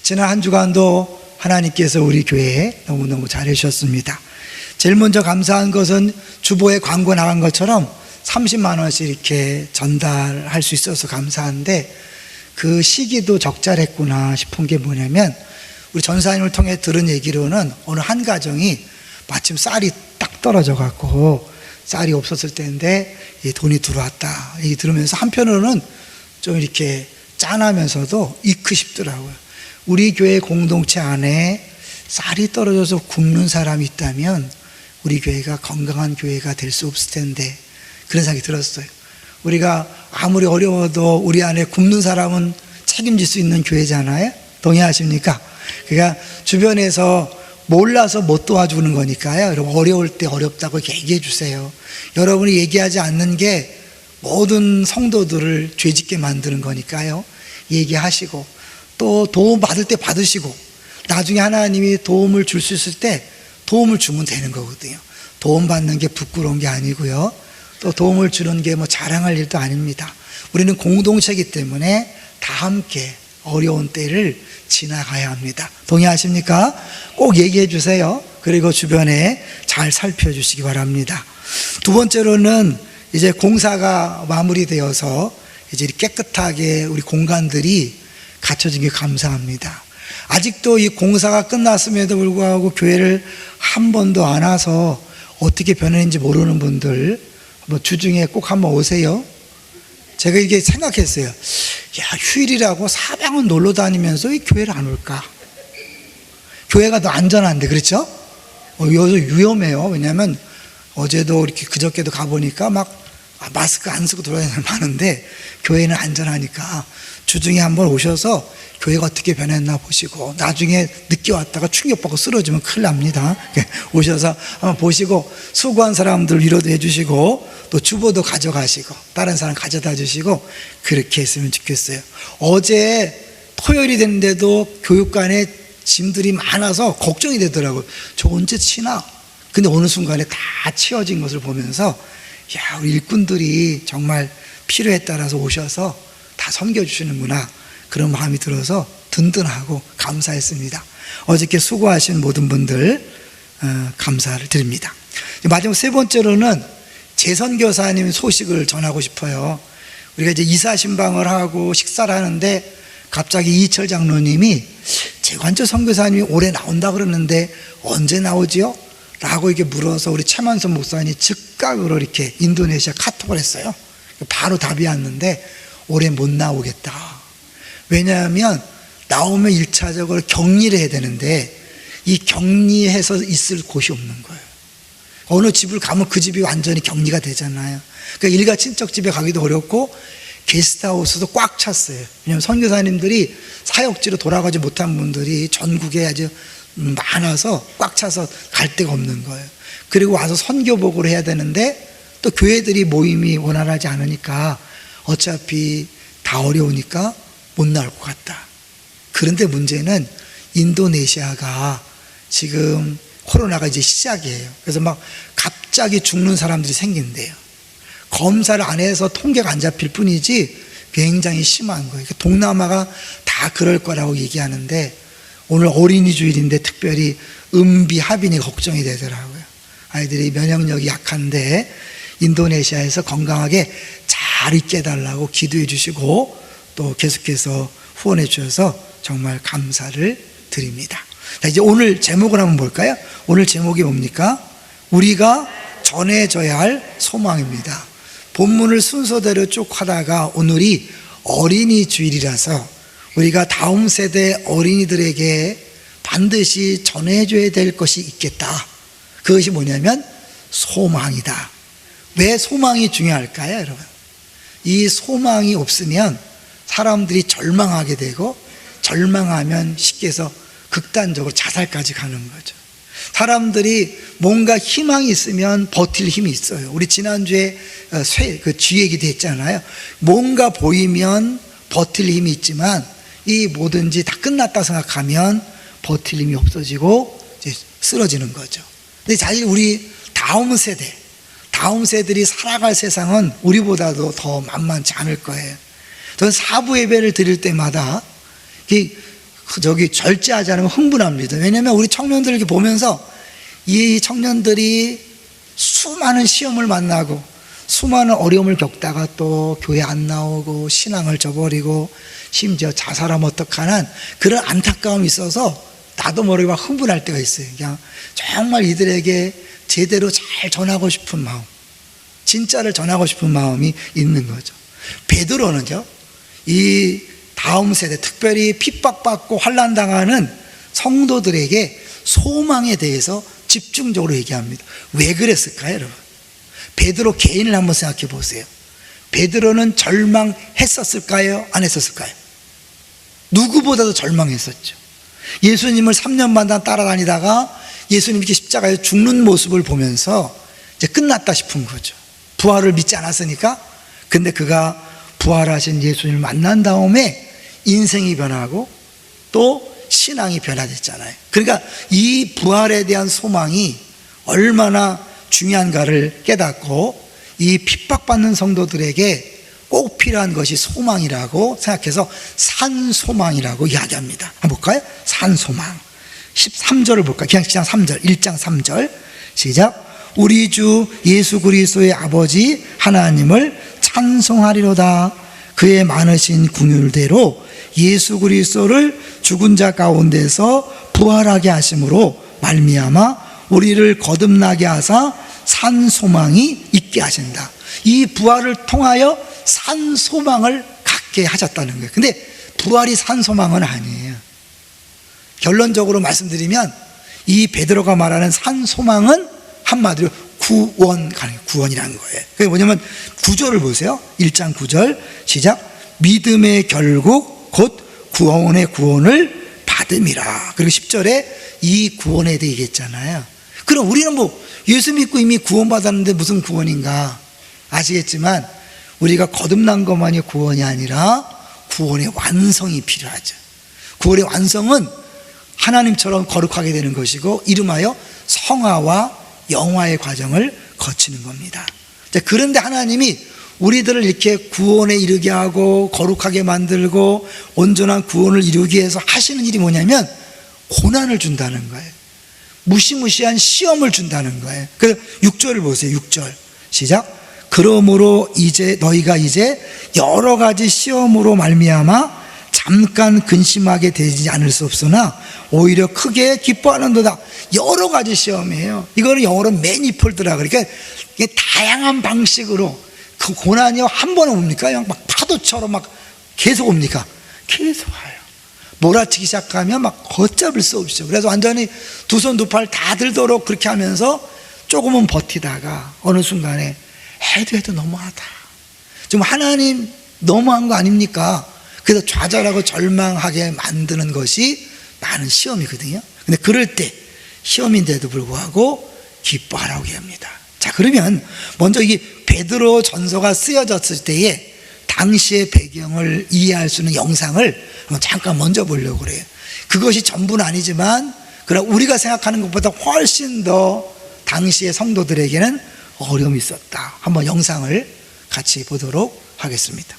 지난 한 주간도 하나님께서 우리 교회에 너무너무 잘해주셨습니다. 제일 먼저 감사한 것은 주보에 광고 나간 것처럼 30만 원씩 이렇게 전달할 수 있어서 감사한데, 그 시기도 적절했구나 싶은 게 뭐냐면, 우리 전사님을 통해 들은 얘기로는 어느 한 가정이 마침 쌀이 딱 떨어져 갖고 쌀이 없었을 때인데 돈이 들어왔다, 얘기 들으면서 한편으로는 좀 이렇게 짠하면서도 이크 싶더라고요. 우리 교회 공동체 안에 쌀이 떨어져서 굶는 사람이 있다면 우리 교회가 건강한 교회가 될 수 없을 텐데, 그런 생각이 들었어요. 우리가 아무리 어려워도 우리 안에 굶는 사람은 책임질 수 있는 교회잖아요. 동의하십니까? 그러니까 주변에서 몰라서 못 도와주는 거니까요. 여러분, 어려울 때 어렵다고 얘기해 주세요. 여러분이 얘기하지 않는 게 모든 성도들을 죄짓게 만드는 거니까요. 얘기하시고, 또 도움 받을 때 받으시고, 나중에 하나님이 도움을 줄 수 있을 때 도움을 주면 되는 거거든요. 도움 받는 게 부끄러운 게 아니고요, 또 도움을 주는 게 뭐 자랑할 일도 아닙니다. 우리는 공동체이기 때문에 다 함께 어려운 때를 지나가야 합니다. 동의하십니까? 꼭 얘기해 주세요. 그리고 주변에 잘 살펴주시기 바랍니다. 두 번째로는 이제 공사가 마무리되어서 이제 깨끗하게 우리 공간들이 갖춰진 게 감사합니다. 아직도 이 공사가 끝났음에도 불구하고 교회를 한 번도 안 와서 어떻게 변했는지 모르는 분들, 뭐 주중에 꼭 한번 오세요. 제가 이게 생각했어요. 야, 휴일이라고 사방은 놀러 다니면서 왜 교회를 안 올까? 교회가 더 안전한데, 그렇죠? 여기서 위험해요. 왜냐하면 어제도 이렇게 그저께도 가보니까 막 마스크 안 쓰고 돌아다니는 사람 많은데, 교회는 안전하니까 주중에 한번 오셔서 교회가 어떻게 변했나 보시고, 나중에 늦게 왔다가 충격받고 쓰러지면 큰일 납니다. 오셔서 한번 보시고, 수고한 사람들 위로도 해주시고, 또 주보도 가져가시고, 다른 사람 가져다 주시고, 그렇게 했으면 좋겠어요. 어제 토요일이 됐는데도 교육관에 짐들이 많아서 걱정이 되더라고요. 저 언제 치나? 근데 어느 순간에 다 치워진 것을 보면서, 야, 우리 일꾼들이 정말 필요에 따라서 오셔서 다 섬겨주시는구나, 그런 마음이 들어서 든든하고 감사했습니다. 어저께 수고하신 모든 분들 감사를 드립니다. 마지막 세 번째로는 재선교사님 소식을 전하고 싶어요. 우리가 이제 이사신방을 하고 식사를 하는데 갑자기 이철 장로님이 재관저 선교사님이 올해 나온다 그러는데 언제 나오지요? 라고 이렇게 물어서 우리 최만선 목사님이 즉각으로 이렇게 인도네시아 카톡을 했어요. 바로 답이 왔는데 올해 못 나오겠다. 왜냐하면 나오면 1차적으로 격리를 해야 되는데 이 격리해서 있을 곳이 없는 거예요. 어느 집을 가면 그 집이 완전히 격리가 되잖아요. 그러니까 일가 친척 집에 가기도 어렵고 게스트하우스도 꽉 찼어요. 왜냐하면 선교사님들이 사역지로 돌아가지 못한 분들이 전국에 아주 많아서 꽉 차서 갈 데가 없는 거예요. 그리고 와서 선교복을 해야 되는데 또 교회들이 모임이 원활하지 않으니까 어차피 다 어려우니까 못 나올 것 같다. 그런데 문제는 인도네시아가 지금 코로나가 이제 시작이에요. 그래서 막 갑자기 죽는 사람들이 생긴대요. 검사를 안 해서 통계가 안 잡힐 뿐이지 굉장히 심한 거예요. 동남아가 다 그럴 거라고 얘기하는데, 오늘 어린이 주일인데 특별히 음비 하빈이 걱정이 되더라고요. 아이들이 면역력이 약한데 인도네시아에서 건강하게 잘 있게 해달라고 기도해 주시고, 또 계속해서 후원해 주셔서 정말 감사를 드립니다. 자, 이제 오늘 제목을 한번 볼까요? 오늘 제목이 뭡니까? 우리가 전해져야 할 소망입니다. 본문을 순서대로 쭉 하다가 오늘이 어린이 주일이라서 우리가 다음 세대 어린이들에게 반드시 전해줘야 될 것이 있겠다. 그것이 뭐냐면 소망이다. 왜 소망이 중요할까요, 여러분? 이 소망이 없으면 사람들이 절망하게 되고, 절망하면 쉽게 해서 극단적으로 자살까지 가는 거죠. 사람들이 뭔가 희망이 있으면 버틸 힘이 있어요. 우리 지난주에 쥐 얘기도 했잖아요. 뭔가 보이면 버틸 힘이 있지만 이 뭐든지 다 끝났다 생각하면 버틸 힘이 없어지고 이제 쓰러지는 거죠. 근데 사실 우리 다음 세대들이 살아갈 세상은 우리보다도 더 만만치 않을 거예요. 저는 사부 예배를 드릴 때마다 저기 절제하지 않으면 흥분합니다. 왜냐하면 우리 청년들 이렇게 보면서 이 청년들이 수많은 시험을 만나고 수많은 어려움을 겪다가 또 교회 안 나오고 신앙을 저버리고 심지어 자살하면 어떡하는 그런 안타까움이 있어서 나도 모르게 막 흥분할 때가 있어요. 그냥 정말 이들에게 제대로 잘 전하고 싶은 마음, 진짜를 전하고 싶은 마음이 있는 거죠. 베드로는요, 이 다음 세대, 특별히 핍박받고 환난당하는 성도들에게 소망에 대해서 집중적으로 얘기합니다. 왜 그랬을까요, 여러분? 베드로 개인을 한번 생각해 보세요. 베드로는 절망했었을까요? 안 했었을까요? 누구보다도 절망했었죠. 예수님을 3년 반 따라다니다가 예수님 이렇게 십자가에 죽는 모습을 보면서 이제 끝났다 싶은 거죠. 부활을 믿지 않았으니까. 근데 그가 부활하신 예수님을 만난 다음에 인생이 변하고 또 신앙이 변화됐잖아요. 그러니까 이 부활에 대한 소망이 얼마나 중요한가를 깨닫고 이 핍박받는 성도들에게 꼭 필요한 것이 소망이라고 생각해서 산소망이라고 이야기합니다. 한번 볼까요? 산소망. 13절을 볼까요? 그냥 3절, 1장 3절 시작. 우리 주 예수 그리스도의 아버지 하나님을 찬송하리로다. 그의 많으신 긍휼대로 예수 그리스도를 죽은 자 가운데서 부활하게 하심으로 말미암아 우리를 거듭나게 하사 산 소망이 있게 하신다. 이 부활을 통하여 산 소망을 갖게 하셨다는 거예요. 근데 부활이 산 소망은 아니에요. 결론적으로 말씀드리면 이 베드로가 말하는 산 소망은 한마디로 구원이라는 거예요. 그게 뭐냐면 9절을 보세요. 1장 9절 시작. 믿음의 결국 곧 구원의 구원을 받음이라. 그리고 10절에 이 구원에 대해 얘기했잖아요. 그럼 우리는 뭐 예수 믿고 이미 구원받았는데 무슨 구원인가 아시겠지만 우리가 거듭난 것만이 구원이 아니라 구원의 완성이 필요하죠. 구원의 완성은 하나님처럼 거룩하게 되는 것이고 이름하여 성화와 영화의 과정을 거치는 겁니다. 그런데 하나님이 우리들을 이렇게 구원에 이르게 하고 거룩하게 만들고 온전한 구원을 이루기 위해서 하시는 일이 뭐냐면 고난을 준다는 거예요. 무시무시한 시험을 준다는 거예요. 그래서 6절을 보세요. 6절 시작. 그러므로 이제 너희가 이제 여러 가지 시험으로 말미암아 잠깐 근심하게 되지 않을 수 없으나 오히려 크게 기뻐하는도다. 여러 가지 시험이에요. 이거는 영어로 매니폴드라 그러니까 이게 다양한 방식으로 그 고난이요 한 번은 옵니까? 그냥 막 파도처럼 막 계속 옵니까? 계속 와요. 몰아치기 시작하면 막 걷잡을 수 없죠. 그래서 완전히 두 손 두 팔 다 들도록 그렇게 하면서 조금은 버티다가 어느 순간에 해도 너무하다. 지금 하나님 너무한 거 아닙니까? 그래서 좌절하고 절망하게 만드는 것이 많은 시험이거든요. 근데 그럴 때 시험인데도 불구하고 기뻐하라고 합니다. 자, 그러면 먼저 이 베드로 전서가 쓰여졌을 때에 당시의 배경을 이해할 수 있는 영상을 잠깐 먼저 보려고 그래요. 그것이 전부는 아니지만 그러나 우리가 생각하는 것보다 훨씬 더 당시의 성도들에게는 어려움이 있었다. 한번 영상을 같이 보도록 하겠습니다.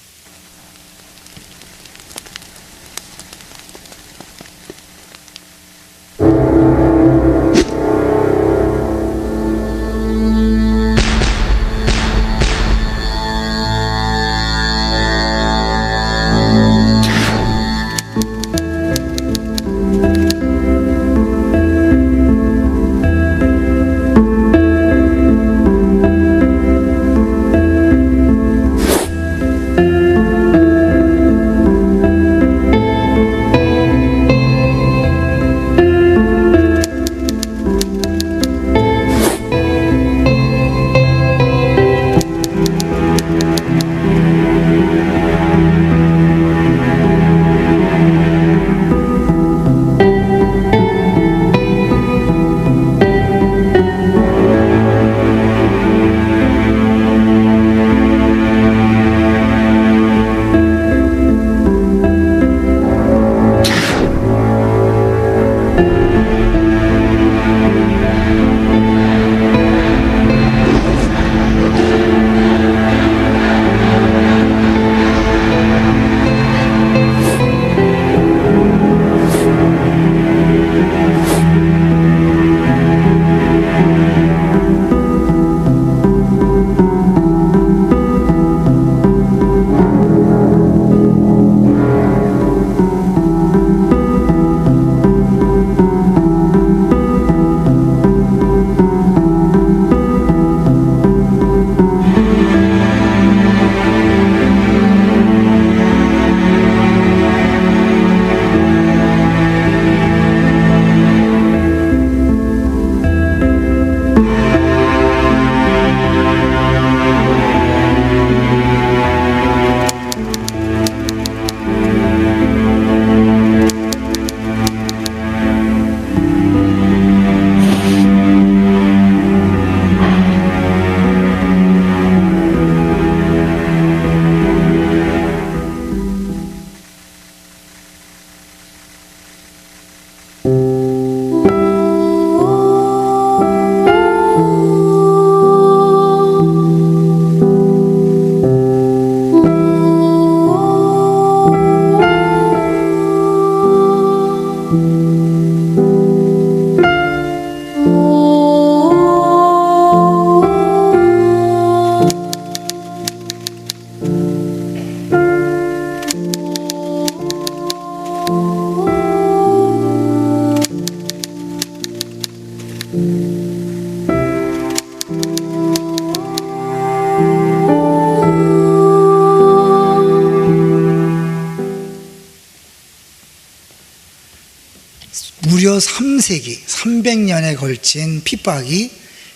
무려 3세기, 300년에 걸친 핍박이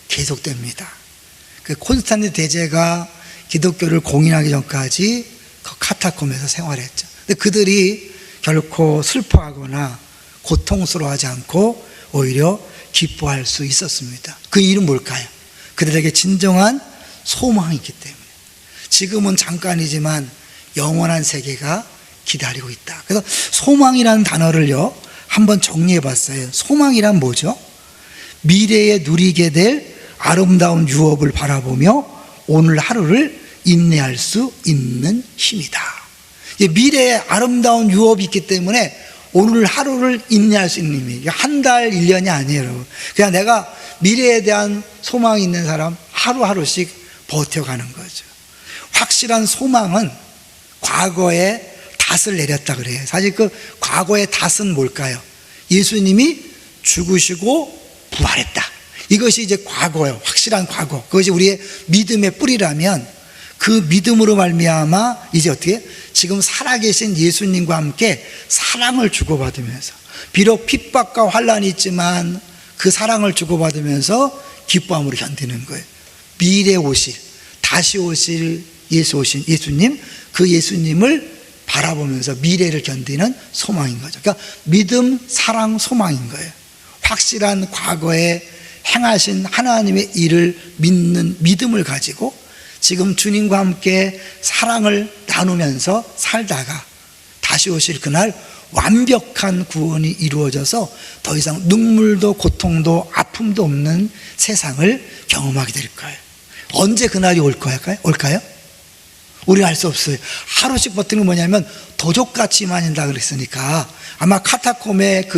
계속됩니다. 그 콘스탄틴 대제가 기독교를 공인하기 전까지 그 카타콤에서 생활했죠. 근데 그들이 결코 슬퍼하거나 고통스러워하지 않고 오히려 기뻐할 수 있었습니다. 그 이유는 뭘까요? 그들에게 진정한 소망이 있기 때문에. 지금은 잠깐이지만 영원한 세계가 기다리고 있다. 그래서 소망이라는 단어를요, 한번 정리해 봤어요. 소망이란 뭐죠? 미래에 누리게 될 아름다운 유업을 바라보며 오늘 하루를 인내할 수 있는 힘이다. 미래에 아름다운 유업이 있기 때문에 오늘 하루를 인내할 수 있는 힘이, 한 달, 1년이 아니에요, 여러분. 그냥 내가 미래에 대한 소망이 있는 사람 하루하루씩 버텨가는 거죠. 확실한 소망은 과거에 닷을 내렸다 그래요. 사실 그 과거의 닷은 뭘까요? 예수님이 죽으시고 부활했다. 이것이 이제 과거예요. 확실한 과거. 그것이 우리의 믿음의 뿌리라면 그 믿음으로 말미암아 이제 어떻게? 지금 살아계신 예수님과 함께 사랑을 주고받으면서, 비록 핍박과 환란이 있지만 그 사랑을 주고받으면서 기뻐함으로 견디는 거예요. 미래 오실, 다시 오실 예수님, 그 예수님을 바라보면서 미래를 견디는 소망인 거죠. 그러니까 믿음, 사랑, 소망인 거예요. 확실한 과거에 행하신 하나님의 일을 믿는 믿음을 가지고 지금 주님과 함께 사랑을 나누면서 살다가 다시 오실 그날 완벽한 구원이 이루어져서 더 이상 눈물도 고통도 아픔도 없는 세상을 경험하게 될 거예요. 언제 그날이 올까요? 우리가 알 수 없어요. 하루씩 버티는 건 뭐냐면 도적같이 임한다 그랬으니까 아마 카타콤의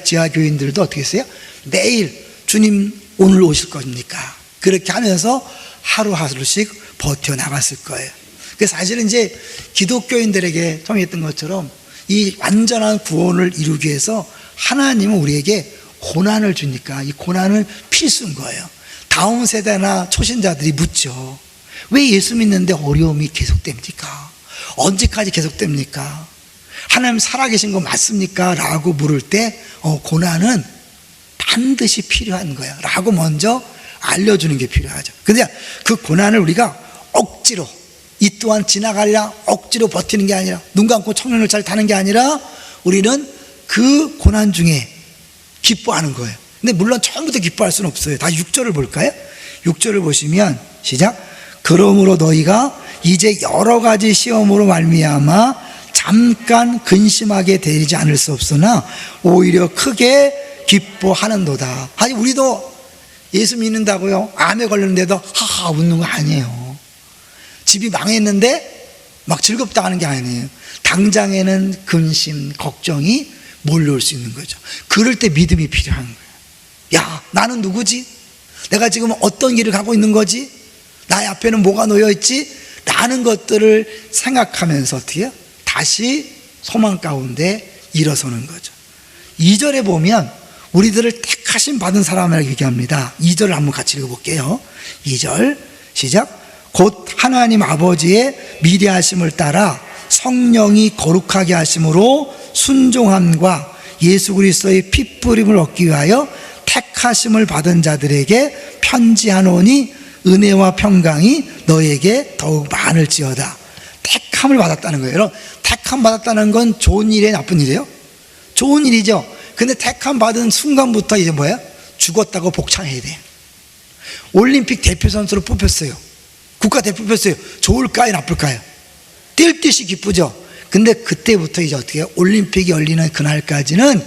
지하 교인들도 어떻게 했어요? 매일 주님 오늘 오실 겁니까? 그렇게 하면서 하루하루씩 버텨나갔을 거예요. 그래서 사실은 이제 기독교인들에게 처음에 했던 것처럼 이 완전한 구원을 이루기 위해서 하나님은 우리에게 고난을 주니까 이 고난은 필수인 거예요. 다음 세대나 초신자들이 묻죠. 왜 예수 믿는데 어려움이 계속됩니까? 언제까지 계속됩니까? 하나님 살아계신 거 맞습니까? 라고 물을 때 고난은 반드시 필요한 거야 라고 먼저 알려주는 게 필요하죠. 근데 그 고난을 우리가 억지로 이 또한 지나가리라 억지로 버티는 게 아니라 눈 감고 청년을 잘 타는 게 아니라 우리는 그 고난 중에 기뻐하는 거예요. 근데 물론 처음부터 기뻐할 수는 없어요. 다 6절을 볼까요? 6절을 보시면 시작. 그러므로 너희가 이제 여러 가지 시험으로 말미암아 잠깐 근심하게 되지 않을 수 없으나 오히려 크게 기뻐하는도다. 아니 우리도 예수 믿는다고요 암에 걸렸는데도 하하 웃는 거 아니에요. 집이 망했는데 막 즐겁다 하는 게 아니에요. 당장에는 근심, 걱정이 몰려올 수 있는 거죠. 그럴 때 믿음이 필요한 거예요. 야, 나는 누구지? 내가 지금 어떤 길을 가고 있는 거지? 나의 앞에는 뭐가 놓여있지? 라는 것들을 생각하면서 어떻게 해요? 다시 소망 가운데 일어서는 거죠. 2절에 보면 우리들을 택하심 받은 사람이라고 얘기합니다. 2절을 한번 같이 읽어볼게요. 2절 시작. 곧 하나님 아버지의 미래하심을 따라 성령이 거룩하게 하심으로 순종함과 예수 그리스도의 핏부림을 얻기 위하여 택하심을 받은 자들에게 편지하노니 은혜와 평강이 너에게 더욱 많을지어다. 택함을 받았다는 거예요. 여러분, 택함 받았다는 건 좋은 일이에요, 나쁜 일이에요? 좋은 일이죠. 근데 택함 받은 순간부터 이제 뭐예요? 죽었다고 복창해야 돼요. 올림픽 대표 선수로 뽑혔어요. 국가대표 뽑혔어요. 좋을까요, 나쁠까요? 뛸 듯이 기쁘죠. 근데 그때부터 이제 어떻게 해요? 올림픽이 열리는 그날까지는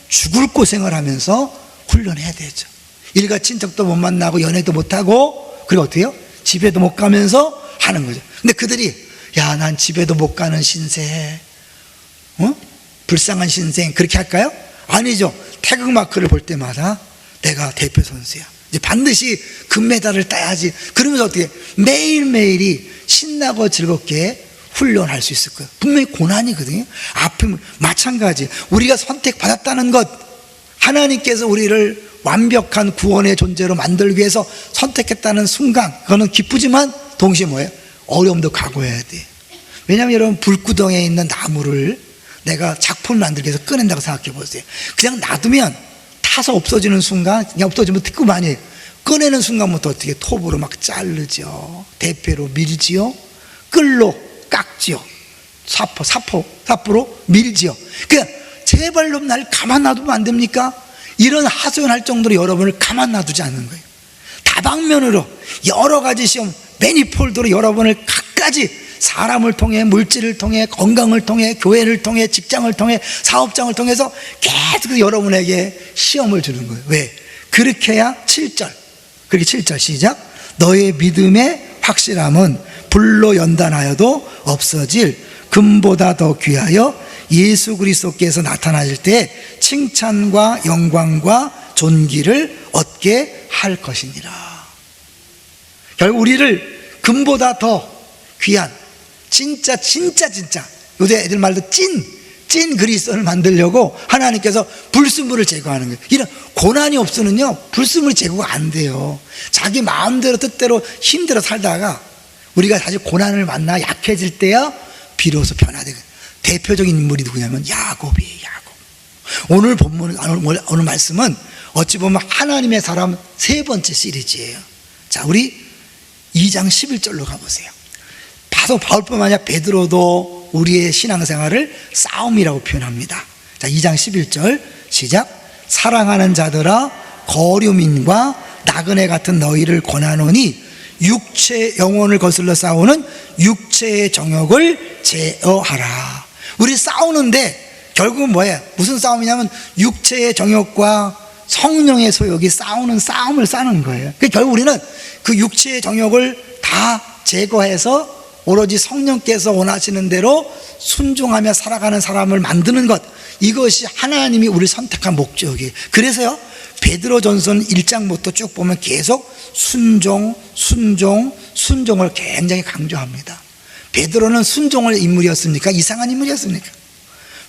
죽을 고생을 하면서 훈련해야 되죠. 일가 친척도 못 만나고 연애도 못하고 그리고 어떻게 해요? 집에도 못 가면서 하는 거죠. 근데 그들이 야, 난 집에도 못 가는 신세, 불쌍한 신생 그렇게 할까요? 아니죠. 태극마크를 볼 때마다 내가 대표 선수야. 이제 반드시 금메달을 따야지. 그러면서 어떻게 매일매일이 신나고 즐겁게 훈련할 수 있을 거예요. 분명히 고난이거든요. 아픔 마찬가지. 우리가 선택받았다는 것, 하나님께서 우리를 완벽한 구원의 존재로 만들기 위해서 선택했다는 순간, 그거는 기쁘지만 동시에 뭐예요? 어려움도 각오해야 돼. 왜냐하면 여러분, 불구덩이에 있는 나무를 내가 잡고 작품 만들기 위해서 꺼낸다고 생각해 보세요. 그냥 놔두면 타서 없어지는 순간, 그냥 없어지면 그만이에요. 꺼내는 순간부터 어떻게 톱으로 막 자르죠. 대패로 밀지요. 끌로 깎지요. 사포로 밀지요. 그냥 제발 좀 날 가만 놔두면 안 됩니까? 이런 하소연할 정도로 여러분을 가만 놔두지 않는 거예요. 다방면으로 여러 가지 시험, 매니폴드로 여러분을 갖가지 사람을 통해, 물질을 통해, 건강을 통해, 교회를 통해, 직장을 통해, 사업장을 통해서 계속 여러분에게 시험을 주는 거예요. 왜? 그렇게 해야 7절, 그렇게 7절 시작. 너의 믿음의 확실함은 불로 연단하여도 없어질 금보다 더 귀하여 예수 그리스도께서 나타나실 때 칭찬과 영광과 존귀를 얻게 할 것이니라. 결국 우리를 금보다 더 귀한 진짜 요새 애들 말도 찐 그리스도를 만들려고 하나님께서 불순물을 제거하는 거예요. 이런 고난이 없으면요 불순물이 제거가 안 돼요. 자기 마음대로 뜻대로 힘들어 살다가 우리가 사실 고난을 만나 약해질 때야 비로소 변화되고, 대표적인 인물이 누구냐면 야곱이에요. 오늘 본문, 오늘 말씀은 어찌 보면 하나님의 사람 세 번째 시리즈예요. 자, 우리 2장 11절로 가보세요. 바울뿐만 아니라 베드로도 우리의 신앙생활을 싸움이라고 표현합니다. 자, 2장 11절 시작. 사랑하는 자들아 거류민과 나그네 같은 너희를 권하노니 육체 영혼을 거슬러 싸우는 육체의 정욕을 제어하라. 우리 싸우는데 결국은 뭐예요? 무슨 싸움이냐면 육체의 정욕과 성령의 소욕이 싸우는 싸움을 싸는 거예요. 결국 우리는 그 육체의 정욕을 다 제거해서 오로지 성령께서 원하시는 대로 순종하며 살아가는 사람을 만드는 것, 이것이 하나님이 우리를 선택한 목적이에요. 그래서요 베드로전서 1장부터 쭉 보면 계속 순종을 굉장히 강조합니다. 베드로는 순종의 인물이었습니까? 이상한 인물이었습니까?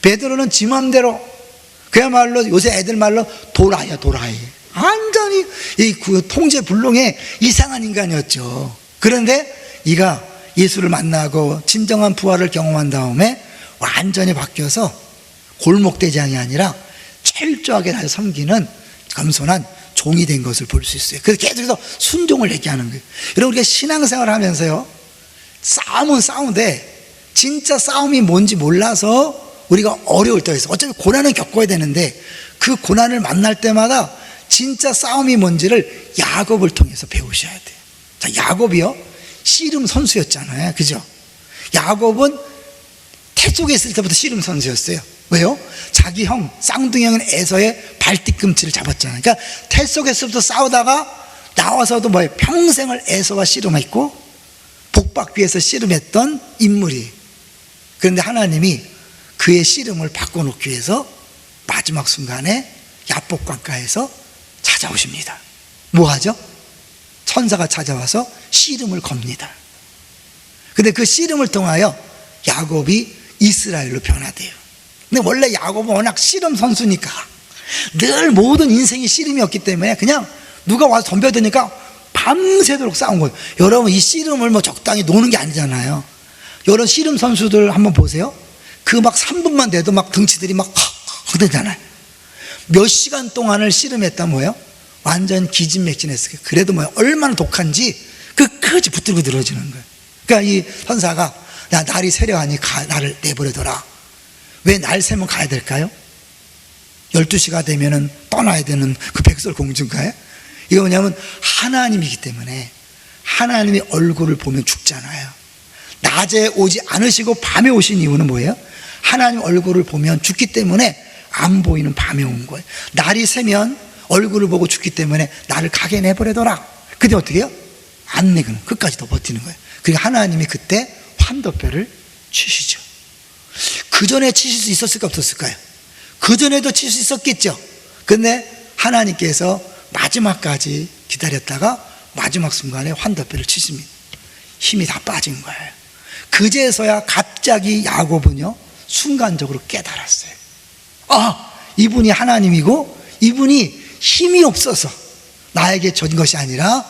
베드로는 지 맘대로, 그야말로 요새 애들 말로 도라이야. 완전히 그 통제 불능의 이상한 인간이었죠. 그런데 이가 예수를 만나고 진정한 부활을 경험한 다음에 완전히 바뀌어서 골목대장이 아니라 철저하게 날 섬기는 겸손한 종이 된 것을 볼 수 있어요. 그래서 계속해서 순종을 얘기하는 거예요. 여러분, 우리가 신앙생활을 하면서요 싸움은 싸운데 진짜 싸움이 뭔지 몰라서 우리가 어려울 때가 있어요. 어차피 고난을 겪어야 되는데 그 고난을 만날 때마다 진짜 싸움이 뭔지를 야곱을 통해서 배우셔야 돼요. 자, 야곱이요 씨름 선수였잖아요. 그죠? 야곱은 태속에 있을 때부터 씨름 선수였어요. 왜요? 자기 형 쌍둥이 형인 에서의 발뒤꿈치를 잡았잖아요. 그러니까 태속에서부터 싸우다가 나와서도 뭐예요? 평생을 에서와 씨름했고 복받기 위해서 씨름했던 인물이. 그런데 하나님이 그의 씨름을 바꿔놓기 위해서 마지막 순간에 야복강가에서 찾아오십니다. 뭐 하죠? 천사가 찾아와서 씨름을 겁니다. 근데 그 씨름을 통하여 야곱이 이스라엘로 변화돼요. 근데 원래 야곱은 워낙 씨름 선수니까 늘 모든 인생이 씨름이었기 때문에 그냥 누가 와서 덤벼드니까 밤새도록 싸운 거예요. 여러분, 이 씨름을 뭐 적당히 노는 게 아니잖아요. 여러분, 씨름 선수들 한번 보세요. 그 막 3분만 돼도 막 등치들이 막 되잖아요. 몇 시간 동안을 씨름했다 뭐예요? 완전 기진맥진했어요. 그래도 뭐예요? 얼마나 독한지 끝까지 붙들고 늘어지는 거예요. 그러니까 이 선사가 야, 날이 세려하니 나를 내버려둬라. 왜 날 새면 가야 될까요? 12시가 되면은 떠나야 되는 그 백설공주인가요? 이거 뭐냐면 하나님이기 때문에 하나님의 얼굴을 보면 죽잖아요. 낮에 오지 않으시고 밤에 오신 이유는 뭐예요? 하나님 얼굴을 보면 죽기 때문에 안 보이는 밤에 온 거예요. 날이 새면 얼굴을 보고 죽기 때문에 나를 가게 내버려둬라. 근데 어떻게 해요? 안 내고는 끝까지 더 버티는 거예요. 그러니까 하나님이 그때 환도뼈를 치시죠. 그 전에 치실 수 있었을까 없었을까요? 그 전에도 칠 수 있었겠죠. 근데 하나님께서 마지막까지 기다렸다가 마지막 순간에 환도뼈를 치십니다. 힘이 다 빠진 거예요. 그제서야 갑자기 야곱은요 순간적으로 깨달았어요. 아, 이분이 하나님이고 이분이 힘이 없어서 나에게 준 것이 아니라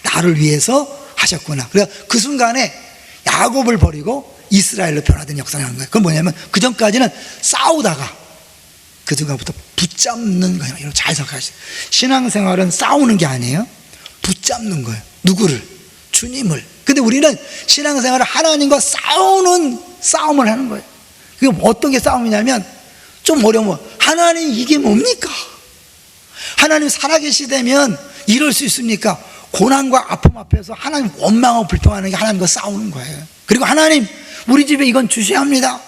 나를 위해서 하셨구나. 그래서 그 순간에 야곱을 버리고 이스라엘로 변화된 역사를 하는 거예요. 그건 뭐냐면 그 전까지는 싸우다가 그 순간부터 붙잡는 거예요. 이런 잘 생각하시죠. 신앙생활은 싸우는 게 아니에요. 붙잡는 거예요. 누구를? 주님을. 근데 우리는 신앙생활을 하나님과 싸우는 싸움을 하는 거예요. 그게 어떤 게 싸움이냐면 좀 어려워. 하나님 이게 뭡니까? 하나님 살아계시다면 이럴 수 있습니까? 고난과 아픔 앞에서 하나님 원망하고 불평하는 게 하나님과 싸우는 거예요. 그리고 하나님 우리 집에 이건 주셔야 합니다.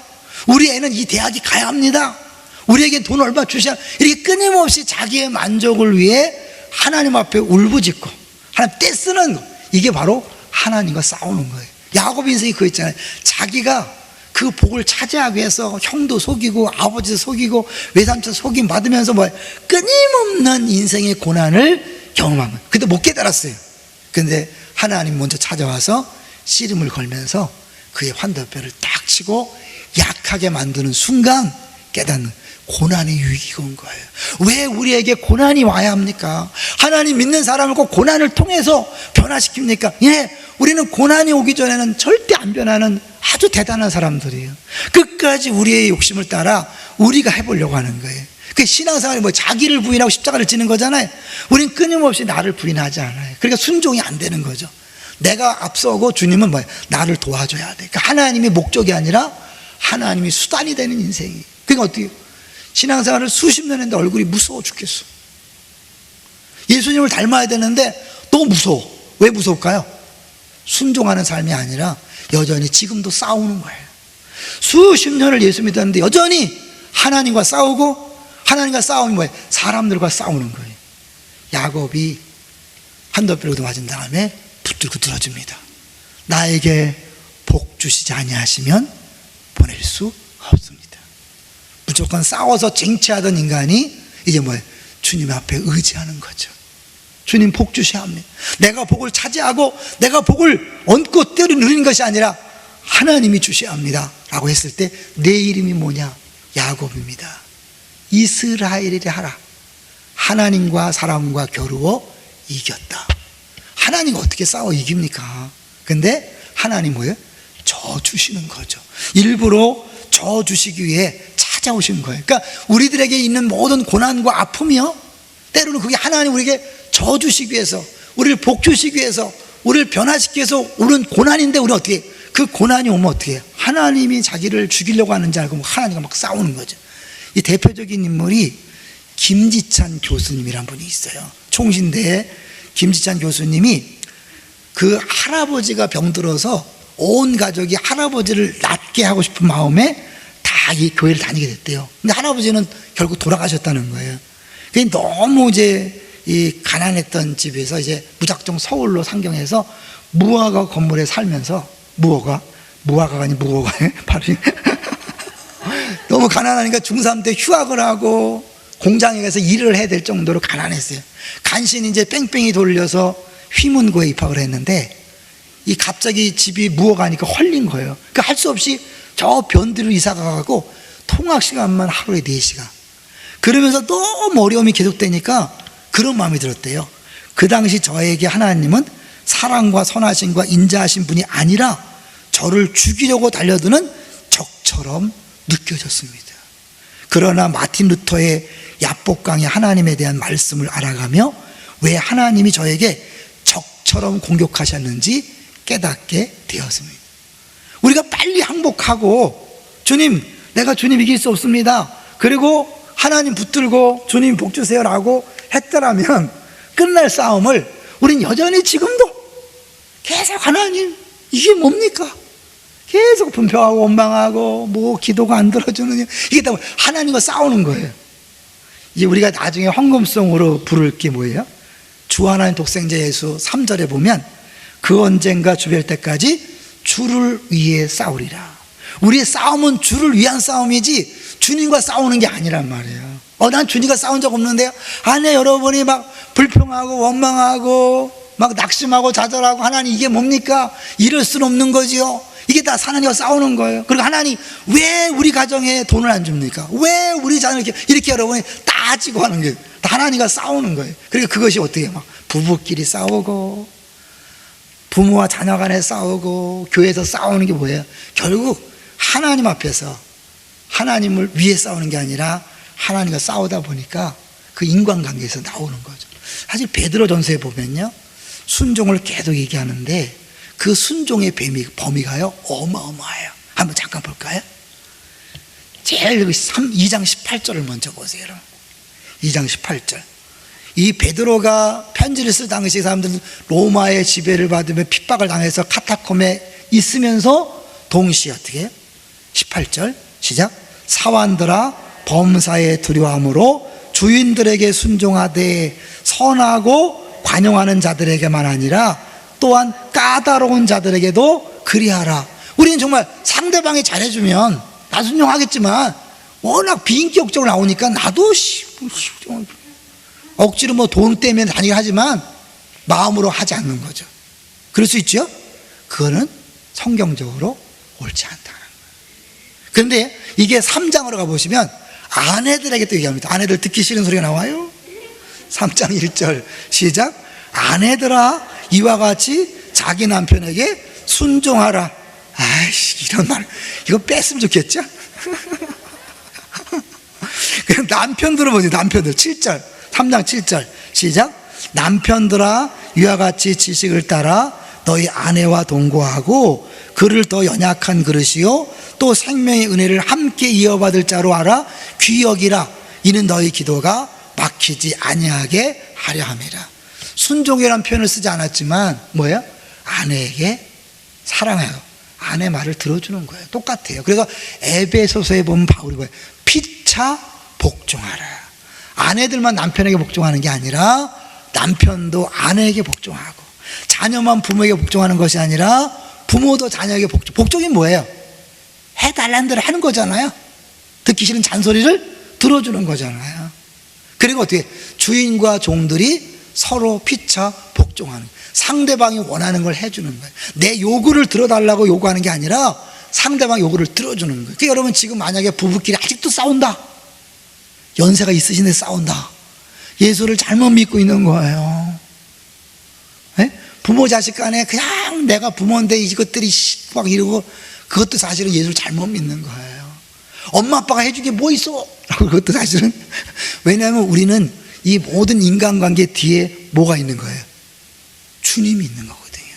우리 애는 이 대학이 가야 합니다. 우리에게 돈 얼마 주셔야 합니다. 이렇게 끊임없이 자기의 만족을 위해 하나님 앞에 울부짖고 하나님 떼쓰는 거, 이게 바로 하나님과 싸우는 거예요. 야곱 인생이 그거 있잖아요. 자기가 그 복을 차지하기 위해서 형도 속이고 아버지도 속이고 외삼촌 속임 받으면서 뭐 끊임없는 인생의 고난을 경험한 거예요. 근데 못 깨달았어요. 근데 하나님 먼저 찾아와서 씨름을 걸면서 그의 환도뼈를 딱 치고 약하게 만드는 순간 깨닫는, 고난의 유익이 온 거예요. 왜 우리에게 고난이 와야 합니까? 하나님 믿는 사람을 꼭 고난을 통해서 변화시킵니까? 예, 우리는 고난이 오기 전에는 절대 안 변하는 아주 대단한 사람들이에요. 끝까지 우리의 욕심을 따라 우리가 해보려고 하는 거예요. 그 신앙생활이 뭐 자기를 부인하고 십자가를 지는 거잖아요. 우리는 끊임없이 나를 부인하지 않아요. 그러니까 순종이 안 되는 거죠. 내가 앞서고 주님은 뭐예요? 나를 도와줘야 돼. 그러니까 하나님이 목적이 아니라 하나님이 수단이 되는 인생이. 그러니까 어떻게 신앙생활을 수십 년 했는데 얼굴이 무서워 죽겠어. 예수님을 닮아야 되는데 너무 무서워. 왜 무서울까요? 순종하는 삶이 아니라 여전히 지금도 싸우는 거예요. 수십 년을 예수 믿었는데 여전히 하나님과 싸우고, 하나님과 싸우면 뭐예요? 사람들과 싸우는 거예요. 야곱이 한더뼈로도 맞은 다음에 붙들고 들어줍니다. 나에게 복 주시지 아니하시면 보낼 수 없습니다. 무조건 싸워서 쟁취하던 인간이 이제 뭐예요? 주님 앞에 의지하는 거죠. 주님 복 주셔야 합니다. 내가 복을 차지하고 내가 복을 얹고 때려 누리는 것이 아니라 하나님이 주셔야 합니다 라고 했을 때 내 이름이 뭐냐? 야곱입니다. 이스라엘이라 하라. 하나님과 사람과 겨루어 이겼다. 하나님과 어떻게 싸워 이깁니까? 근데 하나님 뭐예요? 저 주시는 거죠. 일부러 저 주시기 위해 찾아오신 거예요. 그러니까 우리들에게 있는 모든 고난과 아픔이요, 때로는 그게 하나님 우리에게 저 주시기 위해서, 우리를 복 주시기 위해서, 우리를 변화시키기 위해서 오는 고난인데, 우리는 어떻게 해요? 그 고난이 오면 어떻게 해요? 하나님이 자기를 죽이려고 하는 줄 알고 하나님과 막 싸우는 거죠. 이 대표적인 인물이 김지찬 교수님이란 분이 있어요. 총신대에 김지찬 교수님이 그 할아버지가 병들어서 온 가족이 할아버지를 낫게 하고 싶은 마음에 다 이 교회를 다니게 됐대요. 근데 할아버지는 결국 돌아가셨다는 거예요. 그게 너무 이제 이 가난했던 집에서 이제 무작정 서울로 상경해서 무화과 건물에 살면서, 무화과가 아니 무화과 발음 너무 가난하니까 중3 때 휴학을 하고 공장에 가서 일을 해야 될 정도로 가난했어요. 간신히 이제 뺑뺑이 돌려서 휘문고에 입학을 했는데 이 갑자기 집이 무화과니까 헐린 거예요. 그러니까 할 수 없이 저 변두리로 이사 가고 통학 시간만 하루에 4시간. 그러면서 너무 어려움이 계속되니까 그런 마음이 들었대요. 그 당시 저에게 하나님은 사랑과 선하심과 인자하신 분이 아니라 저를 죽이려고 달려드는 적처럼 느껴졌습니다. 그러나 마틴 루터의 야복강의 하나님에 대한 말씀을 알아가며 왜 하나님이 저에게 적처럼 공격하셨는지 깨닫게 되었습니다. 우리가 빨리 항복하고 주님, 내가 주님 이길 수 없습니다, 그리고 하나님 붙들고 주님 복 주세요라고 했더라면 끝날 싸움을 우린 여전히 지금도 계속 하나님 이게 뭡니까? 계속 분표하고 원망하고 뭐 기도가 안 들어주느냐, 이게 다 하나님과 싸우는 거예요. 이제 우리가 나중에 헌금송으로 부를 게 뭐예요? 주 하나님 독생자 예수 3절에 보면 그 언젠가 주별 때까지 주를 위해 싸우리라. 우리의 싸움은 주를 위한 싸움이지 주님과 싸우는 게 아니란 말이에요. 난 주님과 싸운 적 없는데요. 아니, 여러분이 막 불평하고 원망하고 막 낙심하고 좌절하고 하나님 이게 뭡니까? 이럴 수는 없는 거지요. 이게 다 하나님과 싸우는 거예요. 그리고 하나님 왜 우리 가정에 돈을 안 줍니까? 왜 우리 자녀 이렇게 여러분이 따지고 하는 거예요. 다 하나님과 싸우는 거예요. 그러니까 그것이 어떻게 막 부부끼리 싸우고 부모와 자녀 간에 싸우고 교회에서 싸우는 게 뭐예요? 결국 하나님 앞에서 하나님을 위해 싸우는 게 아니라 하나님과 싸우다 보니까 그 인간관계에서 나오는 거죠. 사실 베드로전서에 보면요, 순종을 계속 얘기하는데 그 순종의 범위가요 어마어마해요. 한번 잠깐 볼까요? 제일 2장 18절을 먼저 보세요. 2장 18절. 이 베드로가 편지를 쓸 당시 사람들은 로마의 지배를 받으며 핍박을 당해서 카타콤에 있으면서 동시에 어떻게 해요? 18절 시작. 사환들아 범사에 두려워함으로 주인들에게 순종하되 선하고 관용하는 자들에게만 아니라 또한 까다로운 자들에게도 그리하라. 우리는 정말 상대방이 잘해주면 나 순종하겠지만 워낙 비인격적으로 나오니까 나도 억지로 뭐 돈 때문에 다니긴 하지만 마음으로 하지 않는 거죠. 그럴 수 있죠? 그거는 성경적으로 옳지 않다는 거예요. 그런데 이게 3장으로 가보시면 아내들에게 또 얘기합니다. 아내들 듣기 싫은 소리가 나와요. 3장 1절 시작. 아내들아 이와 같이 자기 남편에게 순종하라. 아이씨, 이런 말 이거 뺐으면 좋겠죠? 그럼 남편들은 뭐지? 남편들 7절 3장 7절 시작. 남편들아 이와 같이 지식을 따라 너희 아내와 동거하고 그를 더 연약한 그릇이요 또 생명의 은혜를 함께 이어받을 자로 알아 귀히 여기라. 이는 너희 기도가 막히지 아니하게 하려 함이라. 순종이라는 표현을 쓰지 않았지만 뭐예요? 아내에게 사랑하고 아내 말을 들어주는 거예요. 똑같아요. 그래서 에베소서에 보면 바울이 뭐예요? 피차 복종하라. 아내들만 남편에게 복종하는 게 아니라 남편도 아내에게 복종하고 자녀만 부모에게 복종하는 것이 아니라 부모도 자녀에게 복종. 복종이 뭐예요? 해달라는 대로 하는 거잖아요. 듣기 싫은 잔소리를 들어주는 거잖아요. 그리고 어떻게 주인과 종들이 서로 피차 복종하는 거예요. 상대방이 원하는 걸 해주는 거예요. 내 요구를 들어달라고 요구하는 게 아니라 상대방 요구를 들어주는 거예요. 그러니까 여러분 지금 만약에 부부끼리 아직도 싸운다, 연세가 있으신데 싸운다, 예수를 잘못 믿고 있는 거예요. 네? 부모 자식 간에 그냥 내가 부모인데 이것들이 막 이러고 그것도 사실은 예수를 잘못 믿는 거예요. 엄마 아빠가 해준 게 뭐 있어? 그것도 사실은 왜냐하면 우리는 이 모든 인간관계 뒤에 뭐가 있는 거예요? 주님이 있는 거거든요.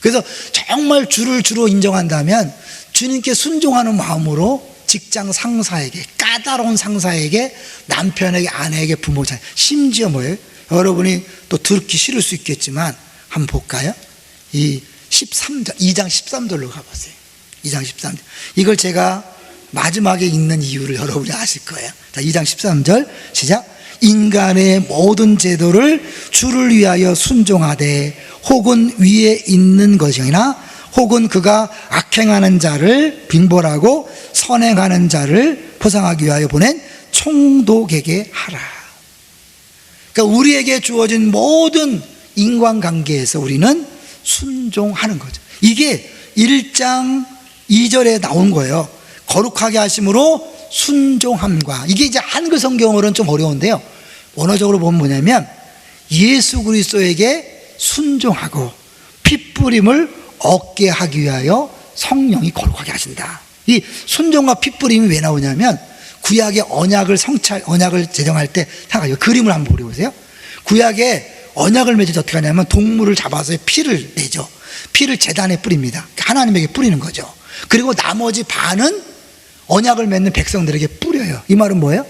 그래서 정말 주를 주로 인정한다면 주님께 순종하는 마음으로 직장 상사에게, 까다로운 상사에게, 남편에게, 아내에게, 부모, 자녀, 심지어 뭐예요? 여러분이 또 듣기 싫을 수 있겠지만 한번 볼까요? 이 13절, 2장 13절로 가보세요. 2장 13절. 이걸 제가 마지막에 읽는 이유를 여러분이 아실 거예요. 자, 2장 13절 시작. 인간의 모든 제도를 주를 위하여 순종하되 혹은 위에 있는 것이나 혹은 그가 악행하는 자를 빙벌하고 선행하는 자를 보상하기 위하여 보낸 총독에게 하라. 그러니까 우리에게 주어진 모든 인간관계에서 우리는 순종하는 거죠. 이게 1장 2절에 나온 거예요. 거룩하게 하심으로 순종함과, 이게 이제 한글 성경으로는 좀 어려운데요, 원어적으로 보면 뭐냐면 예수 그리스도에게 순종하고 핏부림을 얻게 하기 위하여 성령이 거룩하게 하신다. 이 순종과 핏부림이 왜 나오냐면 구약의 언약을 제정할 때 생각해요. 그림을 한번 보세요. 구약에 언약을 맺을 때 어떻게 하냐면 동물을 잡아서 피를 내죠. 피를 제단에 뿌립니다. 하나님에게 뿌리는 거죠. 그리고 나머지 반은 언약을 맺는 백성들에게 뿌려요. 이 말은 뭐예요?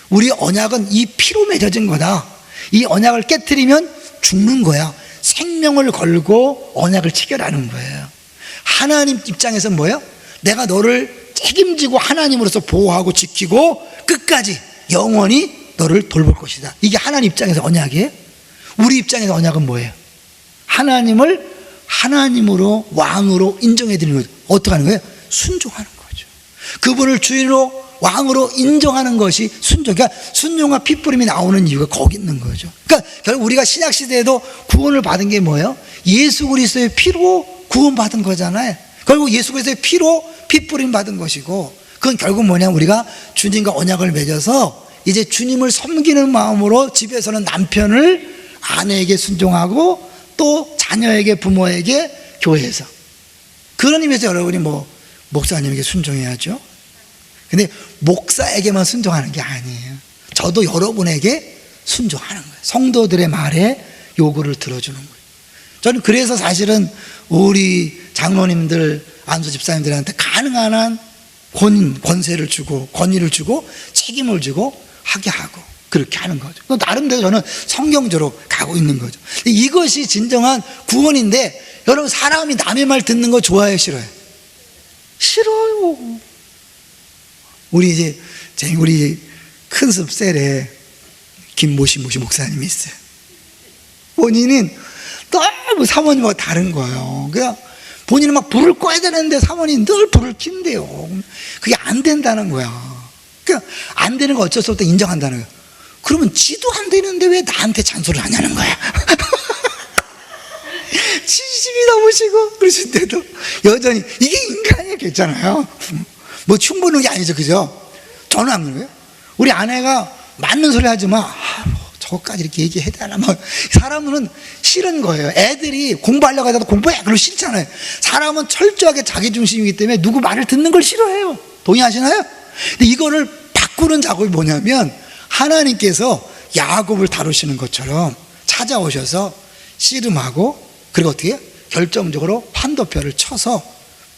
우리 언약은 이 피로 맺어진 거다. 이 언약을 깨트리면 죽는 거야. 생명을 걸고 언약을 체결하는 거예요. 하나님 입장에서는 뭐예요? 내가 너를 책임지고 하나님으로서 보호하고 지키고 끝까지 영원히 너를 돌볼 것이다. 이게 하나님 입장에서 언약이에요. 우리 입장에서 언약은 뭐예요? 하나님을 하나님으로 왕으로 인정해 드리는 거죠. 어떻게 하는 거예요? 순종하는 거죠. 그분을 주인으로 왕으로 인정하는 것이 순종. 그러니까 순종과 핏부림이 나오는 이유가 거기 있는 거죠. 그러니까 결국 우리가 신약시대에도 구원을 받은 게 뭐예요? 예수 그리스도의 피로 구원받은 거잖아요. 결국 예수 그리스도의 피로 핏부림 받은 것이고, 그건 결국 뭐냐, 우리가 주님과 언약을 맺어서 이제 주님을 섬기는 마음으로 집에서는 남편을 아내에게 순종하고 또 자녀에게, 부모에게, 교회에서. 그런 의미에서 여러분이 목사님에게 순종해야죠. 근데 목사에게만 순종하는 게 아니에요. 저도 여러분에게 순종하는 거예요. 성도들의 말에 요구를 들어주는 거예요. 저는 그래서 사실은 우리 장로님들, 안수 집사님들한테 가능한 한 권세를 주고, 권위를 주고, 책임을 주고 하게 하고 그렇게 하는 거죠. 나름대로 저는 성경적으로 가고 있는 거죠. 이것이 진정한 구원인데, 여러분 사람이 남의 말 듣는 거 좋아해요, 싫어요? 싫어요. 우리 큰 습셀에 김모시 목사님이 있어요. 본인은 너무 사모님하고 다른 거예요. 그냥 본인은 막 불을 꺼야 되는데 사모님이 늘 불을 킨대요. 그게 안 된다는 거야. 그냥 안 되는 거 어쩔 수 없다 인정한다는 거야. 그러면 지도 안 되는데 왜 나한테 잔소리를 하냐는 거야. 70이 넘으시고 그러신데도 여전히 이게 인간이에요. 괜찮아요. 충분한 게 아니죠, 그죠? 저는 안 그래요. 우리 아내가 맞는 소리 하지 마. 저거까지 이렇게 얘기해야 되나? 사람은 싫은 거예요. 애들이 공부하려고 하다가 공부해. 그러면 싫잖아요. 사람은 철저하게 자기중심이기 때문에 누구 말을 듣는 걸 싫어해요. 동의하시나요? 근데 이거를 바꾸는 작업이 뭐냐면, 하나님께서 야곱을 다루시는 것처럼 찾아오셔서 씨름하고, 그리고 어떻게 해요? 결정적으로 판도표를 쳐서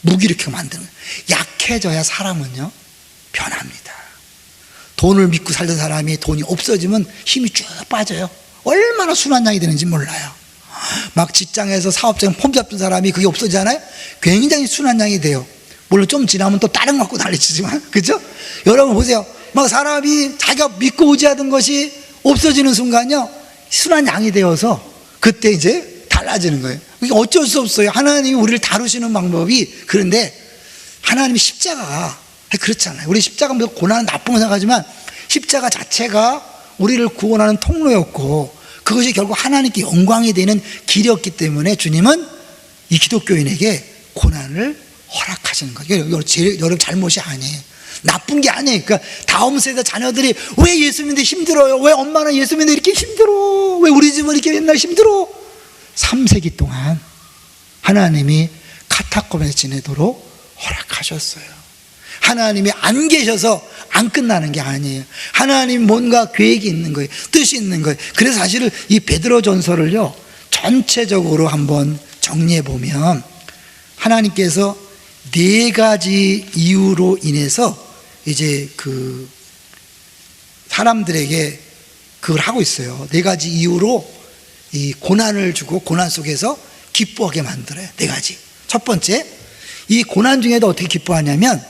무기력하게 만드는 거예요. 약해져야 사람은요 변합니다. 돈을 믿고 살던 사람이 돈이 없어지면 힘이 쭉 빠져요. 얼마나 순한 양이 되는지 몰라요. 막 직장에서 사업장 폼 잡던 사람이 그게 없어지잖아요. 굉장히 순한 양이 돼요. 물론 좀 지나면 또 다른 거 갖고 난리치지만, 그죠? 여러분 보세요. 막 사람이 자기가 믿고 의지하던 것이 없어지는 순간요 순한 양이 되어서 그때 이제 달라지는 거예요. 이게 어쩔 수 없어요. 하나님이 우리를 다루시는 방법이. 그런데 하나님이 십자가 그렇잖아요. 우리 십자가 고난은 나쁜 거 생각하지만 십자가 자체가 우리를 구원하는 통로였고, 그것이 결국 하나님께 영광이 되는 길이었기 때문에 주님은 이 기독교인에게 고난을 허락하시는 거예요. 여러분 잘못이 아니에요. 나쁜 게 아니에요. 그러니까 다음 세대 자녀들이 왜 예수 믿는데 힘들어요? 왜 엄마는 예수 믿는데 이렇게 힘들어? 왜 우리 집은 이렇게 맨날 힘들어? 3세기 동안 하나님이 카타콤에서 지내도록 허락하셨어요. 하나님이 안 계셔서 안 끝나는 게 아니에요. 하나님 뭔가 계획이 있는 거예요. 뜻이 있는 거예요. 그래서 사실 이 베드로전서를요 전체적으로 한번 정리해 보면, 하나님께서 4가지 이유로 인해서 이제 그 사람들에게 그걸 하고 있어요. 4가지 이유로 이 고난을 주고 고난 속에서 기뻐하게 만들어요. 4가지. 첫 번째, 이 고난 중에도 어떻게 기뻐하냐면,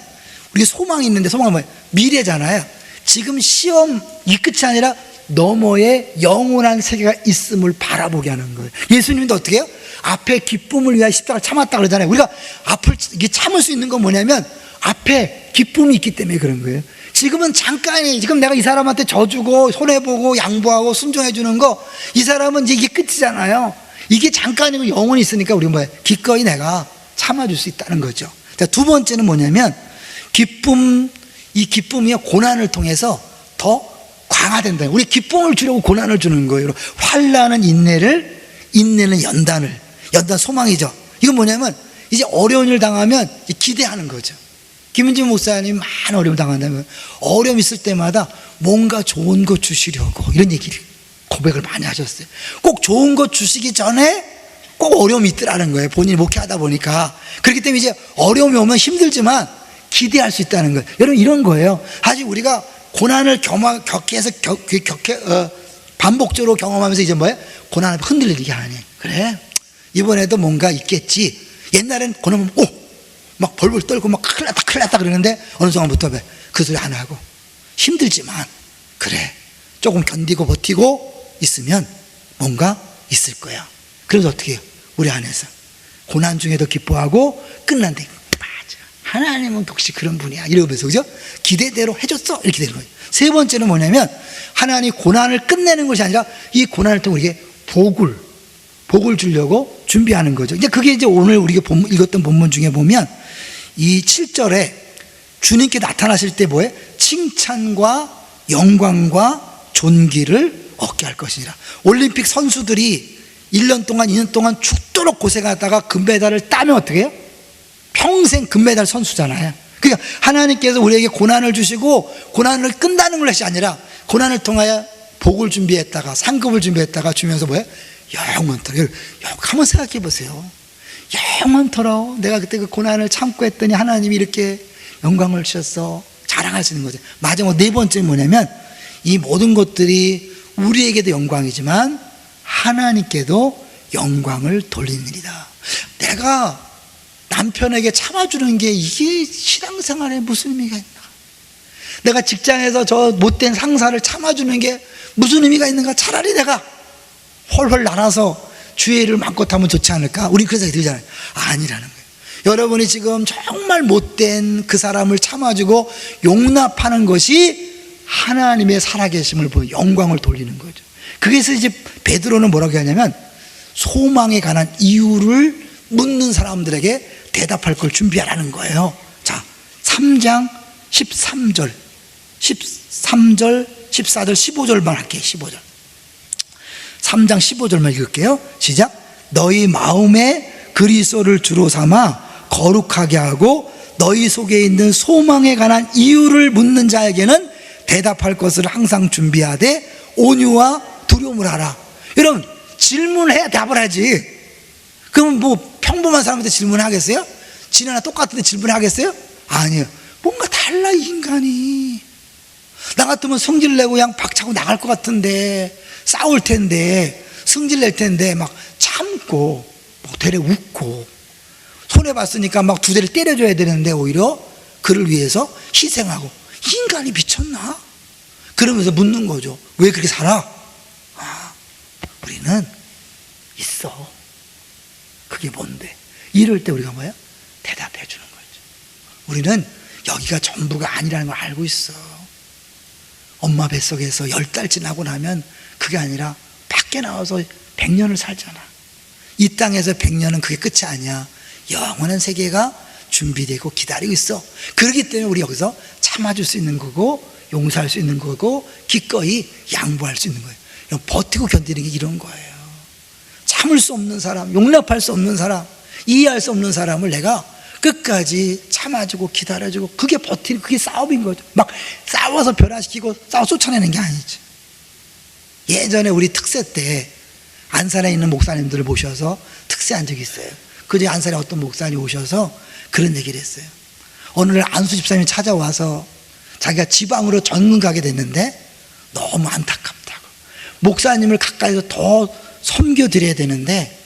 우리 소망이 있는데, 소망은 뭐예요? 미래잖아요. 지금 시험 이 끝이 아니라 너머에 영원한 세계가 있음을 바라보게 하는 거예요. 예수님도 어떻게 해요? 앞에 기쁨을 위하여 십자가를 참았다 그러잖아요. 우리가 앞을 이게 참을 수 있는 건 뭐냐면 앞에 기쁨이 있기 때문에 그런 거예요. 지금은 잠깐이, 지금 내가 이 사람한테 져주고 손해보고 양보하고 순종해 주는 거, 이 사람은 이제 이게 끝이잖아요. 이게 잠깐이고 영원히 있으니까 우리 뭐예요? 기꺼이 내가 참아줄 수 있다는 거죠. 자, 두 번째는 뭐냐면, 이 기쁨이 고난을 통해서 더 강화된다. 우리 기쁨을 주려고 고난을 주는 거예요. 환난은 인내는 연단 소망이죠. 이건 뭐냐면 이제 어려운 일 당하면 기대하는 거죠. 김은진 목사님 많은 어려움 당한다면 어려움 있을 때마다 뭔가 좋은 거 주시려고 이런 얘기를 고백을 많이 하셨어요. 꼭 좋은 거 주시기 전에 꼭 어려움이 있더라는 거예요. 본인이 목회하다 보니까. 그렇기 때문에 이제 어려움이 오면 힘들지만 기대할 수 있다는 거예요. 여러분 이런 거예요. 사실 우리가 고난을 겪해서 반복적으로 경험하면서 이제 뭐예요? 고난을 흔들리는 게 아니에요. 그래, 이번에도 뭔가 있겠지. 옛날엔 고난은 막 벌벌 떨고 막 큰일 났다 그러는데 어느 순간부터 그 소리 안 하고 힘들지만 그래, 조금 견디고 버티고 있으면 뭔가 있을 거야. 그래서 어떻게 해요? 우리 안에서 고난 중에도 기뻐하고 끝난 뒤에 하나님은 역시 그런 분이야 이러면서, 그죠? 기대대로 해줬어 이렇게 되는 거예요. 세 번째는 뭐냐면, 하나님이 고난을 끝내는 것이 아니라 이 고난을 통해 우리에게 복을 주려고 준비하는 거죠. 이제 그게 이제 오늘 우리가 읽었던 본문 중에 보면 이 7절에 주님께 나타나실 때 뭐예요? 칭찬과 영광과 존귀를 얻게 할 것이니라. 올림픽 선수들이 1년 동안 2년 동안 죽도록 고생하다가 금메달을 따면 어떻게 해요? 평생 금메달 선수잖아요. 그러니까 하나님께서 우리에게 고난을 주시고 고난을 끝나는 것이 아니라 고난을 통하여 복을 준비했다가 상급을 준비했다가 주면서 뭐예요? 영원토록. 한번 생각해 보세요. 영원토록 내가 그때 그 고난을 참고 했더니 하나님이 이렇게 영광을 주셨어. 자랑할 수 있는 거죠. 마지막 네 번째 뭐냐면 이 모든 것들이 우리에게도 영광이지만 하나님께도 영광을 돌리는 일이다. 내가 남편에게 참아주는 게 이게 신앙생활에 무슨 의미가 있나? 내가 직장에서 저 못된 상사를 참아주는 게 무슨 의미가 있는가? 차라리 내가 헐헐 날아서 주의를 마음껏 하면 좋지 않을까? 우리 그래서 들잖아요. 아니라는 거예요. 여러분이 지금 정말 못된 그 사람을 참아주고 용납하는 것이 하나님의 살아계심을 보여 영광을 돌리는 거죠. 그래서 이제 베드로는 뭐라고 하냐면 소망에 관한 이유를 묻는 사람들에게 대답할 걸 준비하라는 거예요. 자, 3장 13절, 14절, 15절만 할게요. 15절. 3장 15절만 읽을게요. 시작. 너희 마음에 그리스도를 주로 삼아 거룩하게 하고 너희 속에 있는 소망에 관한 이유를 묻는 자에게는 대답할 것을 항상 준비하되 온유와 두려움을 하라. 여러분, 질문해야 답을 하지. 그럼 뭐 평범한 사람한테 질문하겠어요? 지나나 똑같은데 질문하겠어요? 아니에요. 뭔가 달라, 이 인간이. 나 같으면 성질 내고 그냥 박차고 나갈 것 같은데, 싸울 텐데, 성질 낼 텐데 막 참고 뭐 되레 웃고 손해봤으니까 막 두 대를 때려줘야 되는데 오히려 그를 위해서 희생하고. 이 인간이 미쳤나? 그러면서 묻는 거죠. 왜 그렇게 살아? 아, 우리는 있어. 그게 뭔데? 이럴 때 우리가 뭐야? 대답해 주는 거죠. 우리는 여기가 전부가 아니라는 걸 알고 있어. 엄마 뱃속에서 10달 지나고 나면 그게 아니라 밖에 나와서 100년을 살잖아. 이 땅에서 100년은 그게 끝이 아니야. 영원한 세계가 준비되고 기다리고 있어. 그렇기 때문에 우리 여기서 참아줄 수 있는 거고 용서할 수 있는 거고 기꺼이 양보할 수 있는 거예요. 버티고 견디는 게 이런 거예요. 참을 수 없는 사람, 용납할 수 없는 사람, 이해할 수 없는 사람을 내가 끝까지 참아주고 기다려주고, 그게 버티는, 그게 싸움인 거죠. 막 싸워서 변화시키고 싸워 쫓아내는 게 아니지. 예전에 우리 특세 때 안산에 있는 목사님들을 모셔서 특세한 적이 있어요. 그중에 안산에 어떤 목사님이 오셔서 그런 얘기를 했어요. 어느 날 안수 집사님이 찾아와서 자기가 지방으로 전문 가게 됐는데 너무 안타깝다고, 목사님을 가까이서 더 섬겨드려야 되는데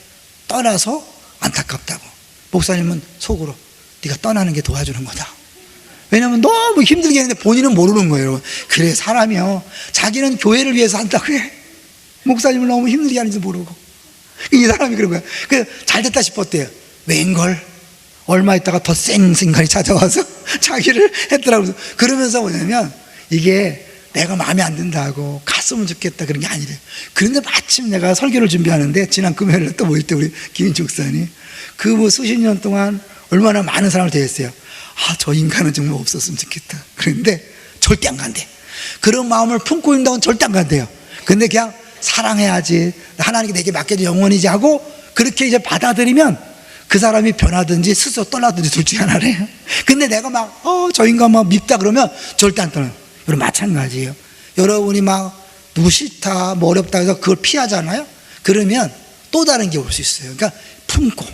떠나서 안타깝다고. 목사님은 속으로 네가 떠나는 게 도와주는 거다. 왜냐하면 너무 힘들게 했는데 본인은 모르는 거예요. 여러분. 그래, 사람이요, 자기는 교회를 위해서 한다고 해. 목사님을 너무 힘들게 하는지 모르고. 이 사람이 그런 거야. 잘 됐다 싶었대요. 웬걸 얼마 있다가 더 센 생각이 찾아와서 자기를 했더라고요. 그러면서 뭐냐면 이게 내가 마음에 안 든다고 갔으면 좋겠다 그런 게 아니래. 그런데 마침 내가 설교를 준비하는데 지난 금요일에 또 모일 때 우리 김인주 목사님 그 뭐 수십 년 동안 얼마나 많은 사람을 대했어요. 아, 저 인간은 정말 없었으면 좋겠다. 그런데 절대 안 간대. 그런 마음을 품고 있다고는 절대 안 간대요. 근데 그냥 사랑해야지, 하나님께 내게 맡겨도 영원이지 하고 그렇게 이제 받아들이면 그 사람이 변하든지 스스로 떠나든지 둘 중에 하나래요. 근데 내가 막 저 인간 막 밉다 그러면 절대 안 떠나요. 여러분 마찬가지예요. 여러분이 막 누구 싫다 뭐 어렵다 해서 그걸 피하잖아요. 그러면 또 다른 게 올 수 있어요. 그러니까 품고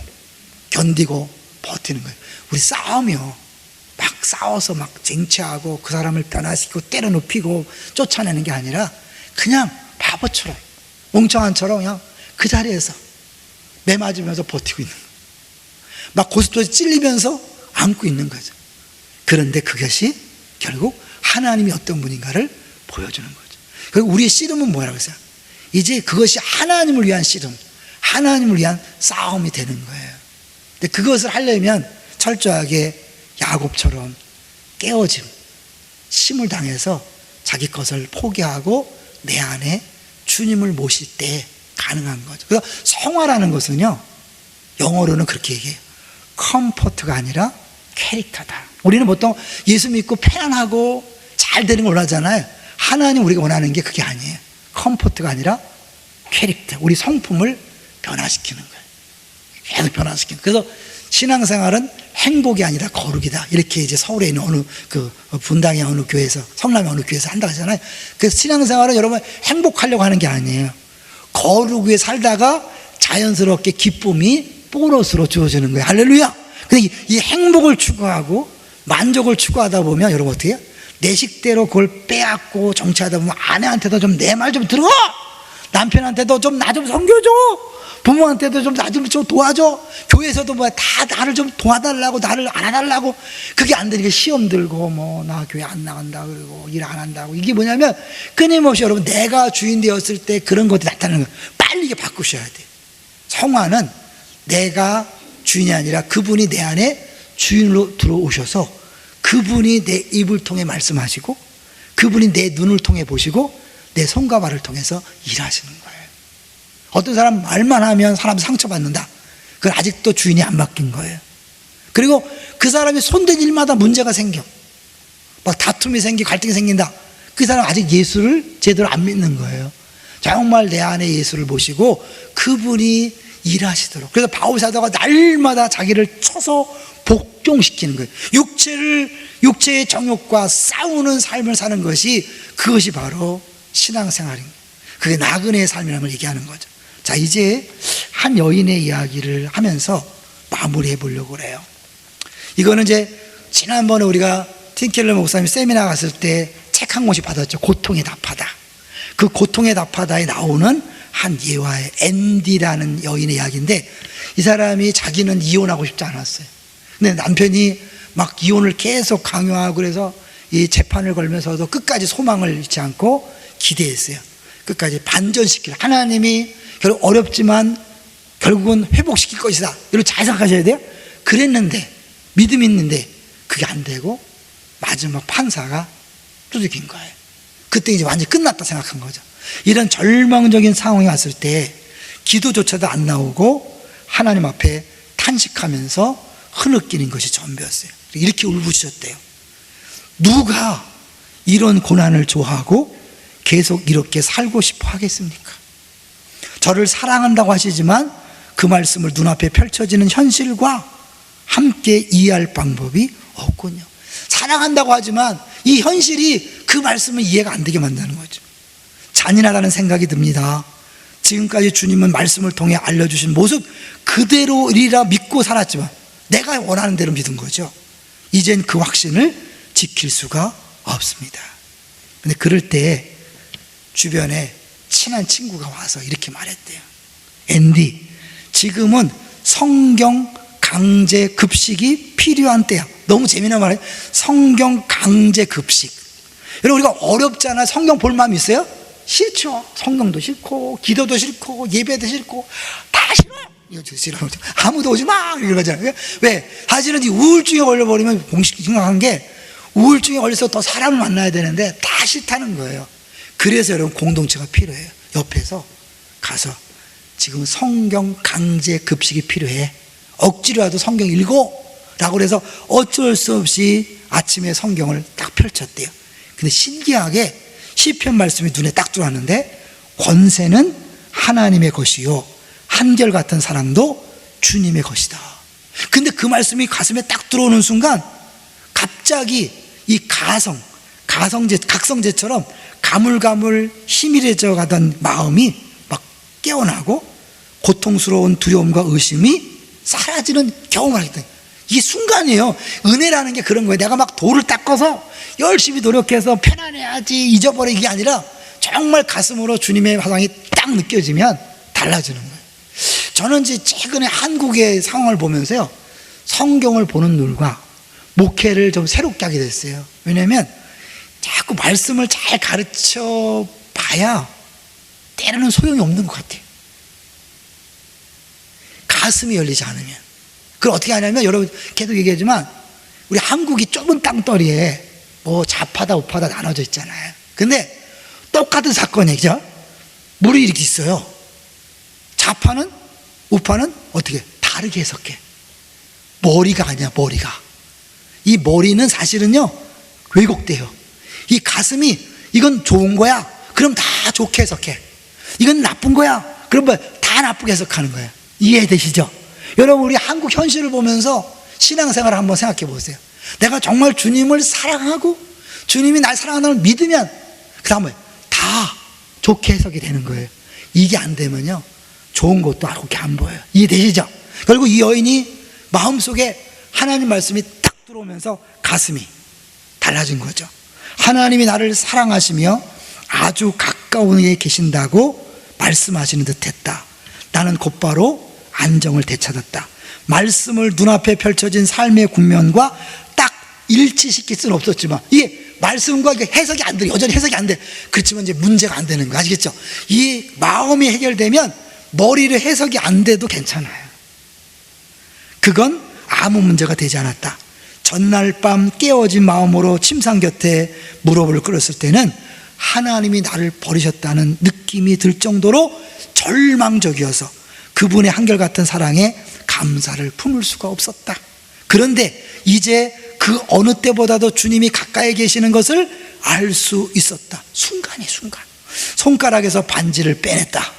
견디고 버티는 거예요. 우리 싸우며 막 싸워서 막 쟁취하고 그 사람을 변화시키고 때려 눕히고 쫓아내는 게 아니라 그냥 바보처럼 멍청한처럼 그냥 그 자리에서 매 맞으면서 버티고 있는 거예요. 막 고스톱에 찔리면서 안고 있는 거죠. 그런데 그것이 결국 하나님이 어떤 분인가를 보여주는 거죠. 그리고 우리의 씨름은 뭐라고 했어요? 이제 그것이 하나님을 위한 씨름, 하나님을 위한 싸움이 되는 거예요. 근데 그것을 하려면 철저하게 야곱처럼 깨어짐, 심을 당해서 자기 것을 포기하고 내 안에 주님을 모실 때 가능한 거죠. 그래서 성화라는 것은요, 영어로는 그렇게 얘기해요. 컴포트가 아니라 캐릭터다. 우리는 보통 예수 믿고 편안하고 잘 되는 걸 원하잖아요. 하나님 우리가 원하는 게 그게 아니에요. 컴포트가 아니라 캐릭터, 우리 성품을 변화시키는 거예요. 계속 변화시키는 거예요. 그래서 신앙생활은 행복이 아니라 거룩이다. 이렇게 이제 서울에 있는 어느 그 분당의 어느 교회에서, 성남의 어느 교회에서 한다고 하잖아요. 그래서 신앙생활은 여러분 행복하려고 하는 게 아니에요. 거룩 위에 살다가 자연스럽게 기쁨이 보너스로 주어지는 거예요. 할렐루야. 근데 이 행복을 추구하고 만족을 추구하다 보면 여러분 어떻게 해요? 내 식대로 그걸 빼앗고 정치하다 보면 아내한테도 좀 내 말 좀 들어, 남편한테도 좀 나 좀 섬겨줘, 부모한테도 좀 나 좀 도와줘, 교회에서도 뭐 다 나를 좀 도와달라고, 나를 안아달라고. 그게 안 되니까 시험 들고 뭐 나 교회 안 나간다 그러고 일 안 한다고. 이게 뭐냐면 끊임없이 여러분 내가 주인 되었을 때 그런 것들이 나타나는 거예요. 빨리 이게 바꾸셔야 돼요. 성화는 내가 주인이 아니라 그분이 내 안에 주인으로 들어오셔서 그분이 내 입을 통해 말씀하시고 그분이 내 눈을 통해 보시고 내 손과 발을 통해서 일하시는 거예요. 어떤 사람 말만 하면 사람 상처받는다. 그건 아직도 주인이 안 바뀐 거예요. 그리고 그 사람이 손댄 일마다 문제가 생겨. 막 다툼이 생기고 갈등이 생긴다. 그 사람 아직 예수를 제대로 안 믿는 거예요. 정말 내 안에 예수를 모시고 그분이 일하시도록. 그래서 바울 사도가 날마다 자기를 쳐서 복종시키는 거예요. 육체의 정욕과 싸우는 삶을 사는 것이, 그것이 바로 신앙생활입니다. 그게 나그네의 삶이라는 걸 얘기하는 거죠. 자, 이제 한 여인의 이야기를 하면서 마무리해 보려고 그래요. 이거는 이제 지난번에 우리가 팀켈러 목사님 세미나 갔을 때 책 한 권씩 받았죠. 고통의 답하다. 그 고통의 답하다에 나오는 한 예화의 앤디라는 여인의 이야기인데, 이 사람이 자기는 이혼하고 싶지 않았어요. 근데 남편이 막 이혼을 계속 강요하고 그래서 이 재판을 걸면서도 끝까지 소망을 잃지 않고 기대했어요. 끝까지 반전시키라. 하나님이 결국 어렵지만 결국은 회복시킬 것이다. 이걸 잘 생각하셔야 돼요. 그랬는데, 믿음이 있는데 그게 안 되고 마지막 판사가 두들긴 거예요. 그때 이제 완전히 끝났다 생각한 거죠. 이런 절망적인 상황이 왔을 때 기도조차도 안 나오고 하나님 앞에 탄식하면서 흐느끼는 것이 전부였어요. 이렇게 울부짖었대요. 누가 이런 고난을 좋아하고 계속 이렇게 살고 싶어 하겠습니까? 저를 사랑한다고 하시지만 그 말씀을 눈앞에 펼쳐지는 현실과 함께 이해할 방법이 없군요. 사랑한다고 하지만 이 현실이 그 말씀을 이해가 안 되게 만드는 거죠. 잔인하다는 생각이 듭니다. 지금까지 주님은 말씀을 통해 알려주신 모습 그대로이리라 믿고 살았지만 내가 원하는 대로 믿은 거죠. 이젠 그 확신을 지킬 수가 없습니다. 근데 그럴 때 주변에 친한 친구가 와서 이렇게 말했대요. 앤디, 지금은 성경 강제 급식이 필요한 때야. 너무 재미난 말이에요. 성경 강제 급식. 여러분, 우리가 어렵잖아. 성경 볼 마음 있어요? 싫죠. 성경도 싫고 기도도 싫고 예배도 싫고 다 싫어. 이거 싫어. 아무도 오지 마 이러잖아요. 왜? 사실은 이 우울증에 걸려버리면 심각한 게, 우울증에 걸려서 더 사람을 만나야 되는데 다 싫다는 거예요. 그래서 여러분 공동체가 필요해요. 옆에서 가서 지금 성경 강제 급식이 필요해. 억지로라도 성경 읽어 라고 해서 어쩔 수 없이 아침에 성경을 딱 펼쳤대요. 근데 신기하게 시편 말씀이 눈에 딱 들어왔는데, 권세는 하나님의 것이요 한결같은 사랑도 주님의 것이다. 근데 그 말씀이 가슴에 딱 들어오는 순간 갑자기 이 각성제처럼 가물가물 희미해져 가던 마음이 막 깨어나고 고통스러운 두려움과 의심이 사라지는 경험을 하게 돼요. 이게 순간이에요. 은혜라는 게 그런 거예요. 내가 막 돌을 닦아서 열심히 노력해서 편안해야지 잊어버려, 이게 아니라 정말 가슴으로 주님의 화상이 딱 느껴지면 달라지는 거예요. 저는 이제 최근에 한국의 상황을 보면서요, 성경을 보는 눈과 목회를 좀 새롭게 하게 됐어요. 왜냐하면 자꾸 말씀을 잘 가르쳐 봐야 때로는 소용이 없는 것 같아요. 가슴이 열리지 않으면. 그걸 어떻게 하냐면, 여러분 계속 얘기하지만 우리 한국이 좁은 땅덩어리에 뭐 좌파다 우파다 나눠져 있잖아요. 근데 똑같은 사건이죠. 물이 이렇게 있어요. 좌파는 우파는 어떻게 다르게 해석해. 머리가 아니야. 머리가, 이 머리는 사실은요 왜곡돼요. 이 가슴이 이건 좋은 거야, 그럼 다 좋게 해석해. 이건 나쁜 거야, 그럼 다 다 나쁘게 해석하는 거예요. 이해되시죠? 여러분, 우리 한국 현실을 보면서 신앙생활을 한번 생각해 보세요. 내가 정말 주님을 사랑하고 주님이 날 사랑한다는 걸 믿으면 그 다음에 다 좋게 해석이 되는 거예요. 이게 안 되면요, 좋은 것도 그렇게 안 보여요. 이해되시죠? 그리고 이 여인이 마음속에 하나님 말씀이 딱 들어오면서 가슴이 달라진 거죠. 하나님이 나를 사랑하시며 아주 가까운 데 계신다고 말씀하시는 듯 했다. 나는 곧바로 안정을 되찾았다. 말씀을 눈앞에 펼쳐진 삶의 국면과 딱 일치시킬 수는 없었지만, 이게 말씀과 이게 해석이 안 돼. 여전히 해석이 안 돼. 그렇지만 이제 문제가 안 되는 거 아시겠죠? 이 마음이 해결되면 머리를 해석이 안 돼도 괜찮아요. 그건 아무 문제가 되지 않았다. 전날 밤 깨어진 마음으로 침상 곁에 무릎을 꿇었을 때는 하나님이 나를 버리셨다는 느낌이 들 정도로 절망적이어서 그분의 한결같은 사랑에 감사를 품을 수가 없었다. 그런데 이제 그 어느 때보다도 주님이 가까이 계시는 것을 알 수 있었다. 순간에 순간 손가락에서 반지를 빼냈다.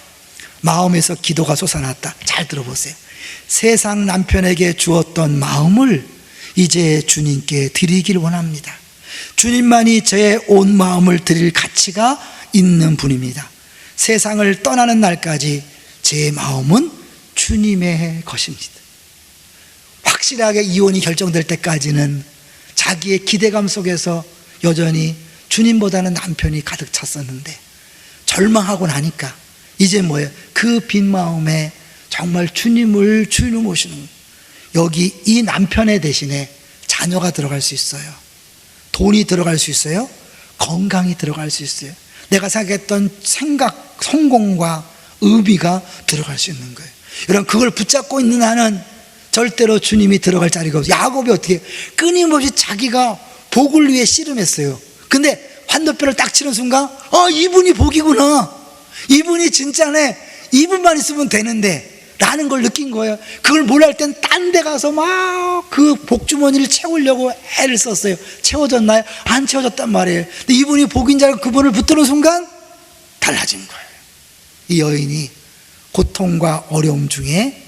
마음에서 기도가 솟아났다. 잘 들어보세요. 세상 남편에게 주었던 마음을 이제 주님께 드리길 원합니다. 주님만이 제 온 마음을 드릴 가치가 있는 분입니다. 세상을 떠나는 날까지 제 마음은 주님의 것입니다. 확실하게 이혼이 결정될 때까지는 자기의 기대감 속에서 여전히 주님보다는 남편이 가득 찼었는데, 절망하고 나니까 이제 뭐예요? 그 빈 마음에 정말 주님을 주인으로 모시는 거예요. 여기 이 남편의 대신에 자녀가 들어갈 수 있어요. 돈이 들어갈 수 있어요. 건강이 들어갈 수 있어요. 내가 생각했던 생각, 성공과 의미가 들어갈 수 있는 거예요. 여러분, 그걸 붙잡고 있는 나는 절대로 주님이 들어갈 자리가 없어요. 야곱이 어떻게 끊임없이 자기가 복을 위해 씨름했어요. 근데 환도뼈를 딱 치는 순간 이분이 복이구나, 이분이 진짜네, 이분만 있으면 되는데 라는 걸 느낀 거예요. 그걸 몰랄 땐 딴 데 가서 막 그 복주머니를 채우려고 애를 썼어요. 채워졌나요? 안 채워졌단 말이에요. 근데 이분이 복인 줄 알고 그분을 붙드는 순간 달라진 거예요. 이 여인이 고통과 어려움 중에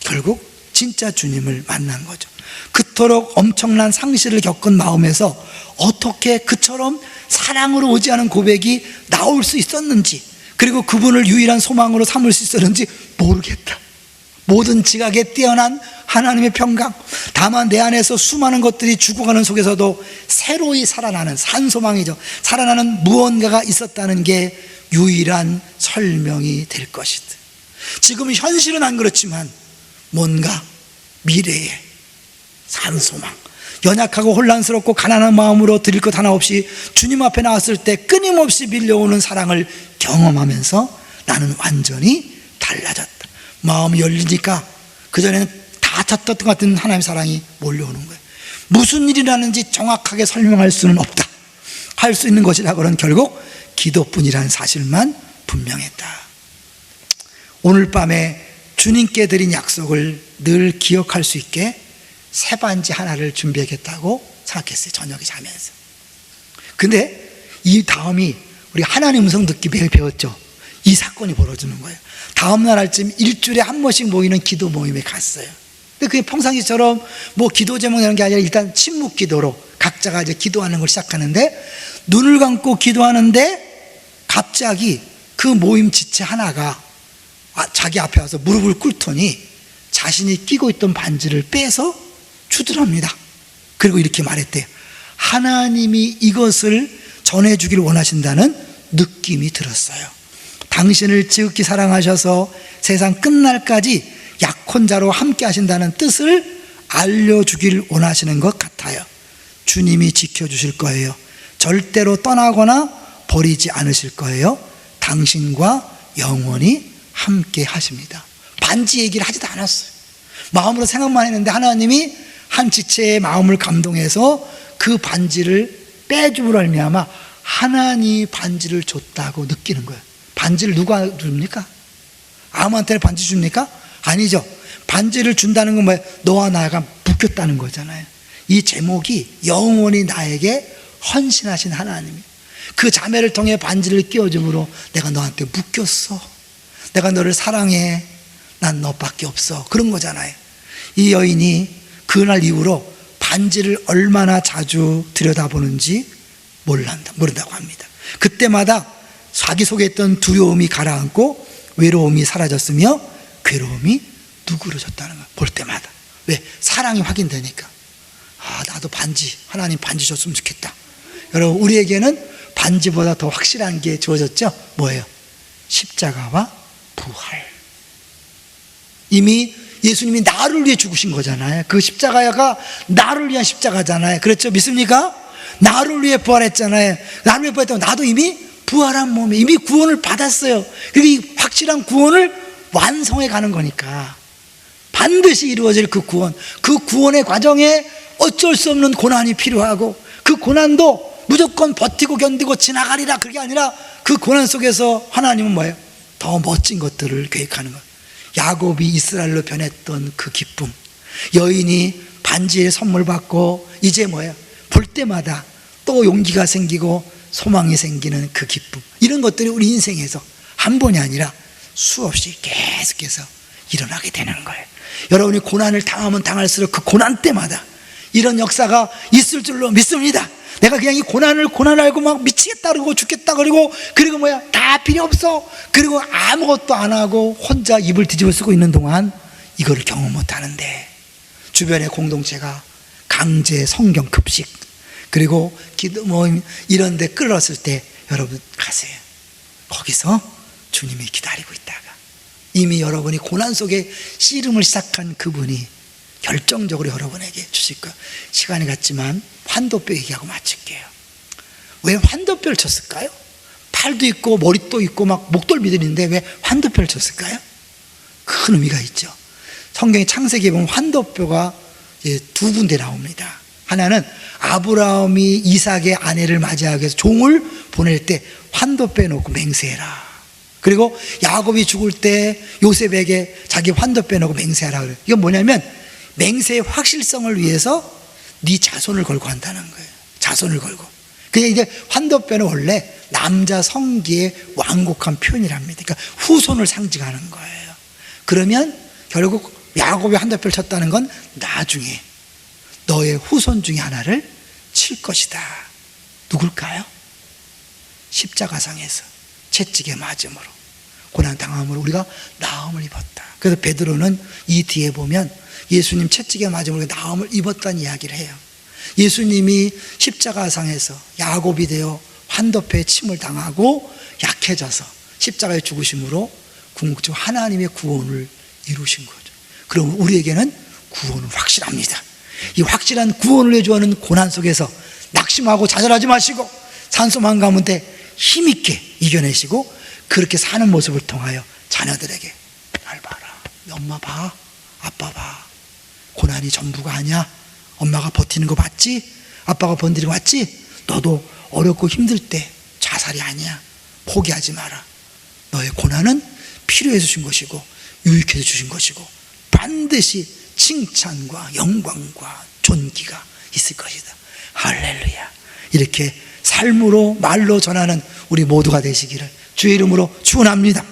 결국 진짜 주님을 만난 거죠. 그토록 엄청난 상실을 겪은 마음에서 어떻게 그처럼 사랑으로 오지 않은 고백이 나올 수 있었는지, 그리고 그분을 유일한 소망으로 삼을 수 있었는지 모르겠다. 모든 지각에 뛰어난 하나님의 평강, 다만 내 안에서 수많은 것들이 죽어가는 속에서도 새로이 살아나는 산소망이죠. 살아나는 무언가가 있었다는 게 유일한 설명이 될 것이다. 지금 현실은 안 그렇지만 뭔가 미래의 산소망, 연약하고 혼란스럽고 가난한 마음으로 드릴 것 하나 없이 주님 앞에 나왔을 때 끊임없이 밀려오는 사랑을 경험하면서 나는 완전히 달라졌다. 마음이 열리니까 그전에는 다 찼던 것 같은 하나님의 사랑이 몰려오는 거예요. 무슨 일이 나는지 정확하게 설명할 수는 없다. 할 수 있는 것이라고는 결국 기도뿐이라는 사실만 분명했다. 오늘 밤에 주님께 드린 약속을 늘 기억할 수 있게 새 반지 하나를 준비하겠다고 생각했어요. 저녁에 자면서. 근데 이 다음이 우리 하나님 음성 듣기 배웠죠. 이 사건이 벌어지는 거예요. 다음날 아침 일주일에 한 번씩 모이는 기도 모임에 갔어요. 근데 그게 평상시처럼 뭐 기도 제목 내는 게 아니라 일단 침묵 기도로 각자가 이제 기도하는 걸 시작하는데, 눈을 감고 기도하는데 갑자기 그 모임 지체 하나가 자기 앞에 와서 무릎을 꿇더니 자신이 끼고 있던 반지를 빼서 주더랍니다. 그리고 이렇게 말했대요. 하나님이 이것을 전해주길 원하신다는 느낌이 들었어요. 당신을 지극히 사랑하셔서 세상 끝날까지 약혼자로 함께 하신다는 뜻을 알려주길 원하시는 것 같아요. 주님이 지켜주실 거예요. 절대로 떠나거나 버리지 않으실 거예요. 당신과 영원히 함께 하십니다. 반지 얘기를 하지도 않았어요. 마음으로 생각만 했는데 하나님이 한 지체의 마음을 감동해서 그 반지를 빼줌으로 말미암아 하나님이 반지를 줬다고 느끼는 거예요. 반지를 누가 줍니까? 아무한테나 반지 줍니까? 아니죠. 반지를 준다는 건 뭐예요? 너와 나가 묶였다는 거잖아요. 이 제목이 영원히 나에게 헌신하신 하나님이에요. 그 자매를 통해 반지를 끼워줌으로 내가 너한테 묶였어, 내가 너를 사랑해, 난 너밖에 없어. 그런 거잖아요. 이 여인이 그날 이후로 반지를 얼마나 자주 들여다보는지 모른다고 합니다. 그때마다 자기 속에 있던 두려움이 가라앉고 외로움이 사라졌으며 괴로움이 누그러졌다는 거예요. 볼 때마다. 왜? 사랑이 확인되니까. 나도 반지, 하나님 반지 줬으면 좋겠다. 여러분, 우리에게는 반지보다 더 확실한 게 주어졌죠? 뭐예요? 십자가와 부활. 이미 예수님이 나를 위해 죽으신 거잖아요. 그 십자가가 나를 위한 십자가잖아요. 그렇죠? 믿습니까? 나를 위해 부활했잖아요. 나를 위해 부활했다고 나도 이미 부활한 몸에 이미 구원을 받았어요. 그리고 이 확실한 구원을 완성해 가는 거니까 반드시 이루어질 그 구원의 과정에 어쩔 수 없는 고난이 필요하고 그 고난도 무조건 버티고 견디고 지나가리라, 그게 아니라 그 고난 속에서 하나님은 뭐예요? 더 멋진 것들을 계획하는 거예요. 야곱이 이스라엘로 변했던 그 기쁨, 여인이 반지의 선물 받고 이제 뭐예요? 볼 때마다 또 용기가 생기고 소망이 생기는 그 기쁨, 이런 것들이 우리 인생에서 한 번이 아니라 수없이 계속해서 일어나게 되는 거예요. 여러분이 고난을 당하면 당할수록 그 고난 때마다 이런 역사가 있을 줄로 믿습니다. 내가 그냥 이 고난을 알고 막 미치겠다 그러고 죽겠다 그러고 그리고 다 필요 없어 그리고 아무것도 안 하고 혼자 입을 뒤집어 쓰고 있는 동안 이거를 경험 못 하는데, 주변의 공동체가 강제 성경 급식 그리고 기도 모임 이런 데 끌었을 때 여러분 가세요. 거기서 주님이 기다리고 있다가 이미 여러분이 고난 속에 씨름을 시작한 그분이 결정적으로 여러분에게 주실 거예요. 시간이 갔지만 환도뼈 얘기하고 마칠게요. 왜 환도뼈를 쳤을까요? 팔도 있고 머리도 있고 막 목돌미들인데 왜 환도뼈를 쳤을까요? 큰 의미가 있죠. 성경의 창세기에 보면 환도뼈가 두 군데 나옵니다. 하나는 아브라함이 이삭의 아내를 맞이하기 위해서 종을 보낼 때 환도뼈 놓고 맹세해라. 그리고 야곱이 죽을 때 요셉에게 자기 환도뼈 놓고 맹세하라 그래요. 이건 뭐냐면 맹세의 확실성을 위해서 네 자손을 걸고 한다는 거예요. 자손을 걸고. 그게 이제 환도뼈는 원래 남자 성기의 완곡한 표현이랍니다. 그러니까 후손을 상징하는 거예요. 그러면 결국 야곱이 환도뼈를 쳤다는 건 나중에 너의 후손 중에 하나를 칠 것이다. 누굴까요? 십자가상에서 채찍에 맞음으로 고난 당함으로 우리가 나음을 입었다. 그래서 베드로는 이 뒤에 보면 예수님 채찍에 맞음으로 나음을 입었다는 이야기를 해요. 예수님이 십자가상에서 야곱이 되어 환도뼈에 침을 당하고 약해져서 십자가에 죽으심으로 궁극적으로 하나님의 구원을 이루신 거죠. 그럼 우리에게는 구원은 확실합니다. 이 확실한 구원을 해주는 고난 속에서 낙심하고 좌절하지 마시고 산소만 가운데 힘있게 이겨내시고 그렇게 사는 모습을 통하여 자녀들에게 날 봐라, 엄마 봐, 아빠 봐, 고난이 전부가 아니야. 엄마가 버티는 거 봤지? 아빠가 버티는 거 봤지? 너도 어렵고 힘들 때 자살이 아니야. 포기하지 마라. 너의 고난은 필요해서 주신 것이고 유익해서 주신 것이고 반드시 칭찬과 영광과 존귀가 있을 것이다. 할렐루야. 이렇게 삶으로 말로 전하는 우리 모두가 되시기를 주의 이름으로 축원합니다.